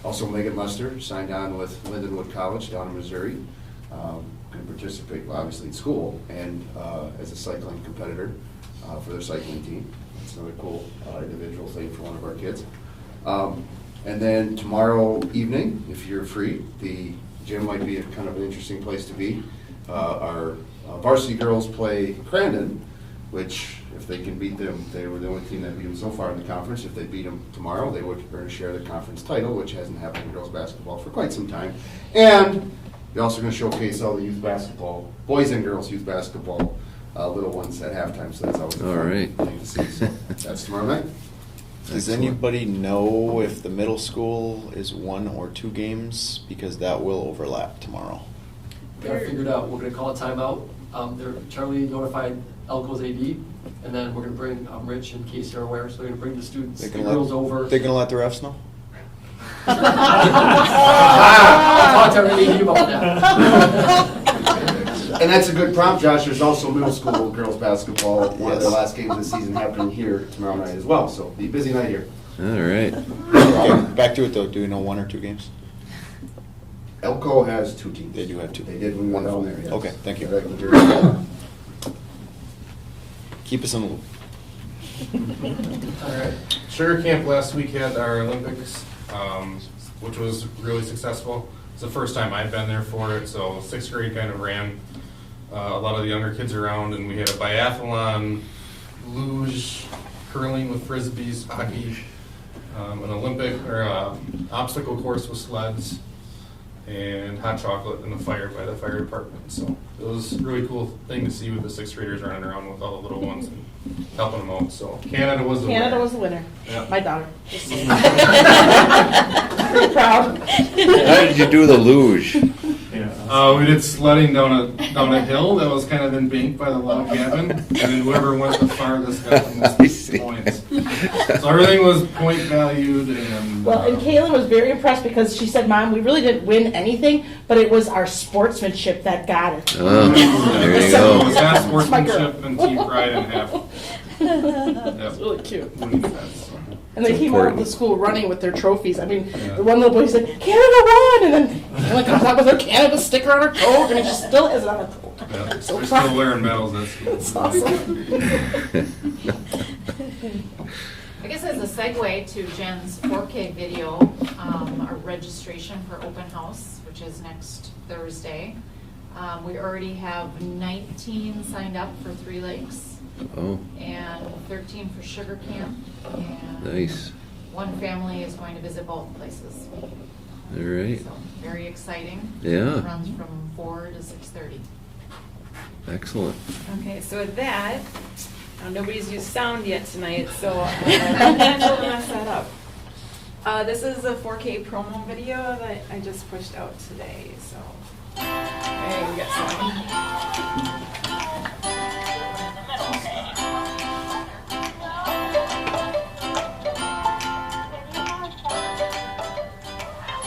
Also, Megan Muster signed on with Lindenwood College down in Missouri. Going to participate, well, obviously, in school and as a cycling competitor for their cycling team. That's another cool individual thing for one of our kids. And then tomorrow evening, if you're free, the gym might be a kind of an interesting place to be. Our varsity girls play Crandon, which, if they can beat them, they were the only team that beat them so far in the conference. If they beat them tomorrow, they would earn a share of the conference title, which hasn't happened in girls basketball for quite some time. And you're also going to showcase all the youth basketball, boys and girls youth basketball, little ones at halftime. So that's always a fun thing to see. So that's tomorrow night. Does anybody know if the middle school is 1 or 2 games? Because that will overlap tomorrow. Got it figured out. We're going to call a timeout. Charlie notified Elko's AD, and then we're going to bring Rich and Casey are aware, so they're going to bring the students, the girls over. They're going to let the refs know? I'll talk to our AD about that. And that's a good prompt, Josh. There's also middle school girls basketball. One of the last games of the season happening here tomorrow night as well. So be a busy night here. All right. Okay, back to it though. Do we know 1 or 2 games? Elko has 2 teams. They do have 2. They did when we went down there. Yes. Okay, thank you. Right. Keep us in the loop. All right. Sugar Camp last week had our Olympics, which was really successful. It's the first time I've been there for it, so 6th grade kind of ran a lot of the younger kids around, and we had a biathlon, luge, curling with frisbees, hockey, an Olympic or obstacle course with sleds, and hot chocolate in the fire by the fire department. So it was a really cool thing to see with the 6th graders running around with all the little ones and helping them out. So Canada was the winner. Yeah. Yeah. My daughter. Pretty proud. How did you do the luge? Yeah. We did sledding down a hill that was kind of embanked by the log cabin, and then whoever went the farthest got the most points. So everything was point valued, and Well, and Kaylin was very impressed because she said, "Mom, we really didn't win anything, but it was our sportsmanship that got it." Oh, there you So it go. was that That's my girl. sportsmanship and team pride and half. That's really cute. Winning fast. And they It's came out of important. the school running with their trophies. I mean, Yeah. the one little boy said, "Canada won!" And then Kaylin comes out with her Canada sticker on her coat, and she still has it on her coat. Yeah. So They're proud. still wearing medals. That's cool. That's awesome. I guess as a segue to Jen's 4K video, our registration for open house, which is next Thursday, we already have 19 signed up for 3 Lakes Oh, and 13 for Sugar Camp, and nice. 1 family is going to visit both places. All right. So very exciting. Yeah. It runs from 4 to 6:30. Excellent. Okay, so with that, nobody's used sound yet tonight, so I'm going to mess that up. This is a 4K promo video that I just pushed out today, so hey, we got someone.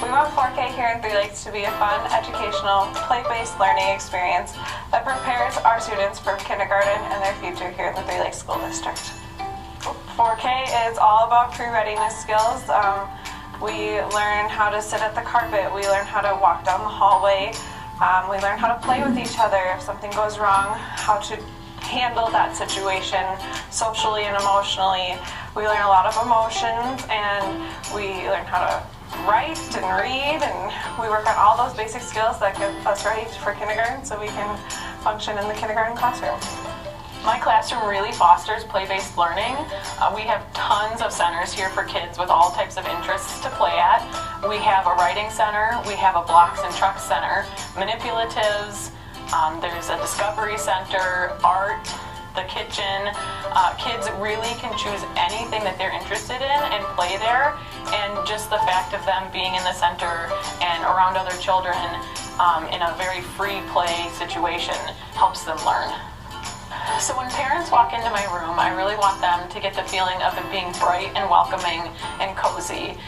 We want 4K here in 3 Lakes to be a fun, educational, play-based learning experience that prepares our students for kindergarten and their future here in the 3 Lakes School District. 4K is all about pre-readiness skills. We learn how to sit at the carpet, we learn how to walk down the hallway, we learn how to play with each other if something goes wrong, how to handle that situation socially and emotionally. We learn a lot of emotions, and we learn how to write and read, and we work on all those basic skills that get us ready for kindergarten so we can function in the kindergarten classroom. My classroom really fosters play-based learning. We have tons of centers here for kids with all types of interests to play at. We have a writing center, we have a blocks and trucks center, manipulatives, there's a discovery center, art, the kitchen. Kids really can choose anything that they're interested in and play there, and just the fact of them being in the center and around other children in a very free play situation helps them learn. So when parents walk into my room, I really want them to get the feeling of it being bright and welcoming and cozy.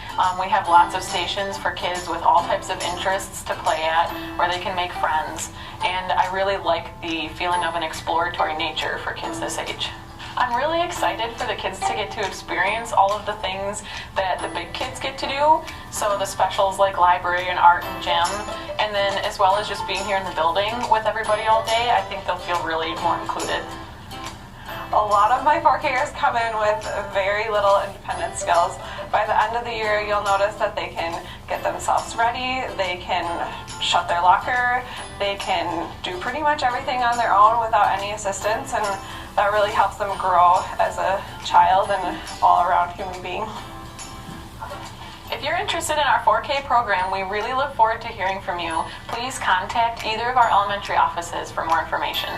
We have lots of stations for kids with all types of interests to play at where they can make friends. And I really like the feeling of an exploratory nature for kids this age. I'm really excited for the kids to get to experience all of the things that the big kids get to do. So the specials like library and art and gym, and then as well as just being here in the building with everybody all day, I think they'll feel really more included. A lot of my 4Kers come in with very little independent skills. By the end of the year, you'll notice that they can get themselves ready, they can shut their locker, they can do pretty much everything on their own without any assistance, and that really helps them grow as a child and all-around human being. If you're interested in our 4K program, we really look forward to hearing from you. Please contact either of our elementary offices for more information.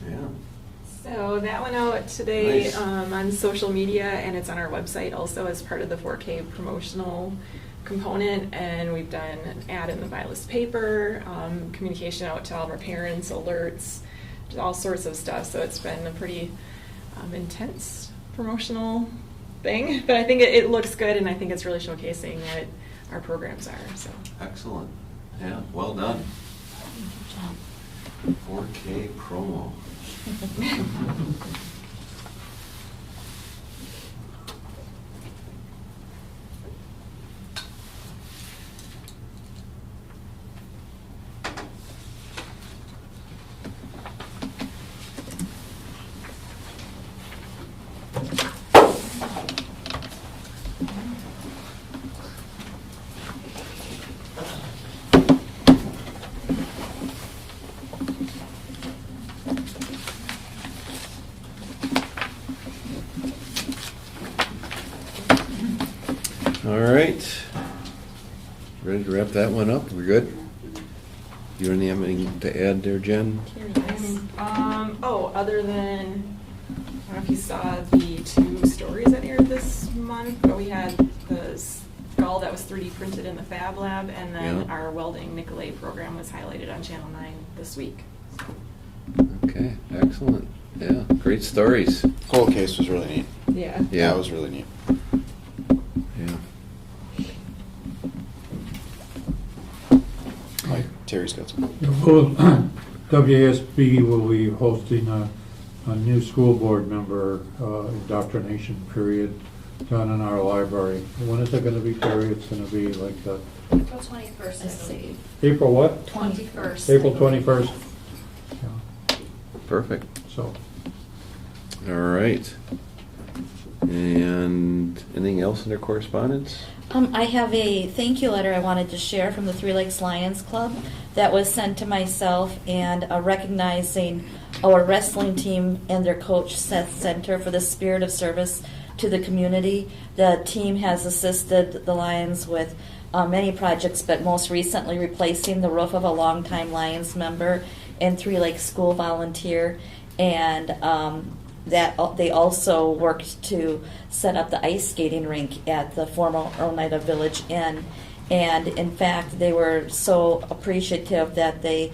Yeah. So that went out today Nice. On social media, and it's on our website also as part of the 4K promotional component. And we've done an ad in the Vilas paper, communication out to all of our parents, alerts, just all sorts of stuff. So it's been a pretty intense promotional thing, but I think it looks good, and I think it's really showcasing what our programs are. So Excellent. Yeah, well done. 4K promo. All right. Ready to wrap that one up? We're good? You have anything to add there, Jen? Other than, I don't know if you saw the 2 stories that aired this month, but we had the skull that was 3D printed in the Fab Lab, and then Yeah. our welding Nicolay program was highlighted on Channel 9 this week. Okay, excellent. Yeah, great stories. Whole case was really neat. Yeah. Yeah. That was really neat. Yeah. Like Terry's got some. WASB will be hosting a new school board member indoctrination period down in our library. When is it going to be, Terry? It's going to be like the April 21st, I believe. April what? 21st. April 21st. Yeah, Perfect. so. All right. And anything else in their correspondence? I have a thank you letter I wanted to share from the Three Lakes Lions Club that was sent to myself, and recognizing our wrestling team and their coach, Seth Center, for the spirit of service to the community. The team has assisted the Lions with many projects, but most recently replacing the roof of a longtime Lions member and Three Lakes school volunteer, and that they also worked to set up the ice skating rink at the former Oneida Village Inn. And in fact, they were so appreciative that they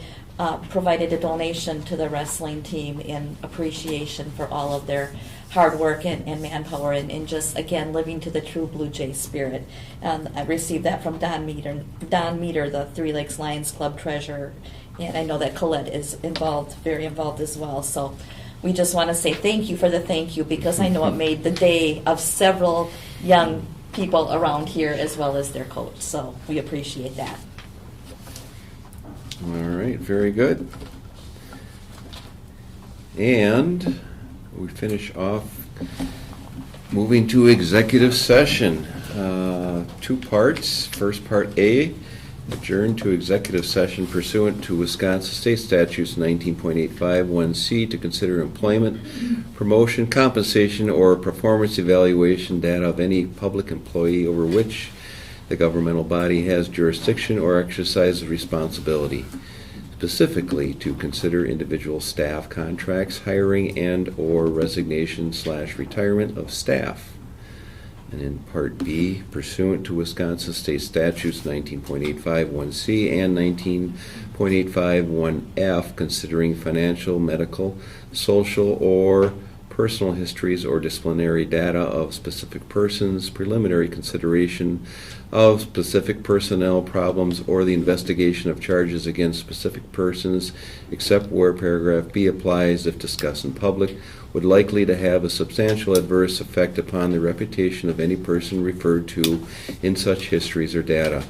provided a donation to the wrestling team in appreciation for all of their hard work and manpower, and just, again, living to the true Blue Jay spirit. And I received that from Don Meter, the Three Lakes Lions Club treasurer. And I know that Colette is involved, very involved as well. So we just want to say thank you for the thank you, because I know it made the day of several young people around here as well as their coach. So we appreciate that. All right, very good. And we finish off moving to executive session. 2 parts. First part A, adjourn to executive session pursuant to Wisconsin State Statutes 19.851C to consider employment, promotion, compensation, or performance evaluation data of any public employee over which the governmental body has jurisdiction or exercises responsibility. Specifically, to consider individual staff contracts, hiring and/or resignation/retirement of staff. And in Part B, pursuant to Wisconsin State Statutes 19.851C and 19.851F, considering financial, medical, social, or personal histories or disciplinary data of specific persons, preliminary consideration of specific personnel problems, or the investigation of charges against specific persons, except where paragraph B applies if discussed in public, would likely to have a substantial adverse effect upon the reputation of any person referred to in such histories or data,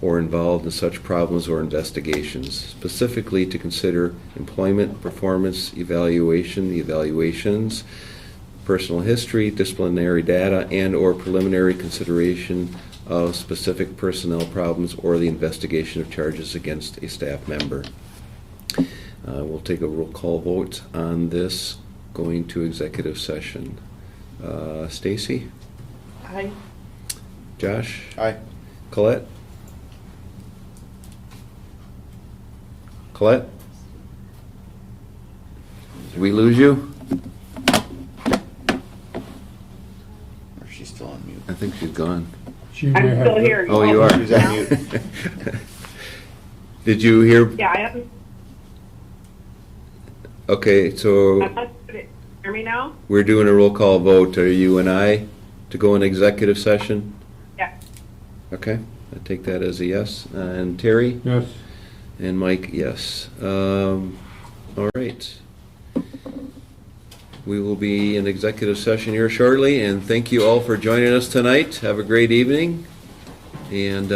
or involved in such problems or investigations, specifically to consider employment, performance, evaluations, personal history, disciplinary data, and/or preliminary consideration of specific personnel problems or the investigation of charges against a staff member. We'll take a roll call vote on this, going to executive session. Stacy? Aye. Josh? Aye. Colette? Colette? Did we lose you? Or she's still on mute. I think she's gone. She may I'm have still the- here. Oh, you are? She's on mute. Did you hear? Yeah, I haven't, Okay, so hear me now? we're doing a roll call vote. Are you and I to go in executive session? Yeah. Okay, I take that as a yes. And Terry? Yes. And Mike, yes. All right. We will be in executive session here shortly, and thank you all for joining us tonight. Have a great evening, and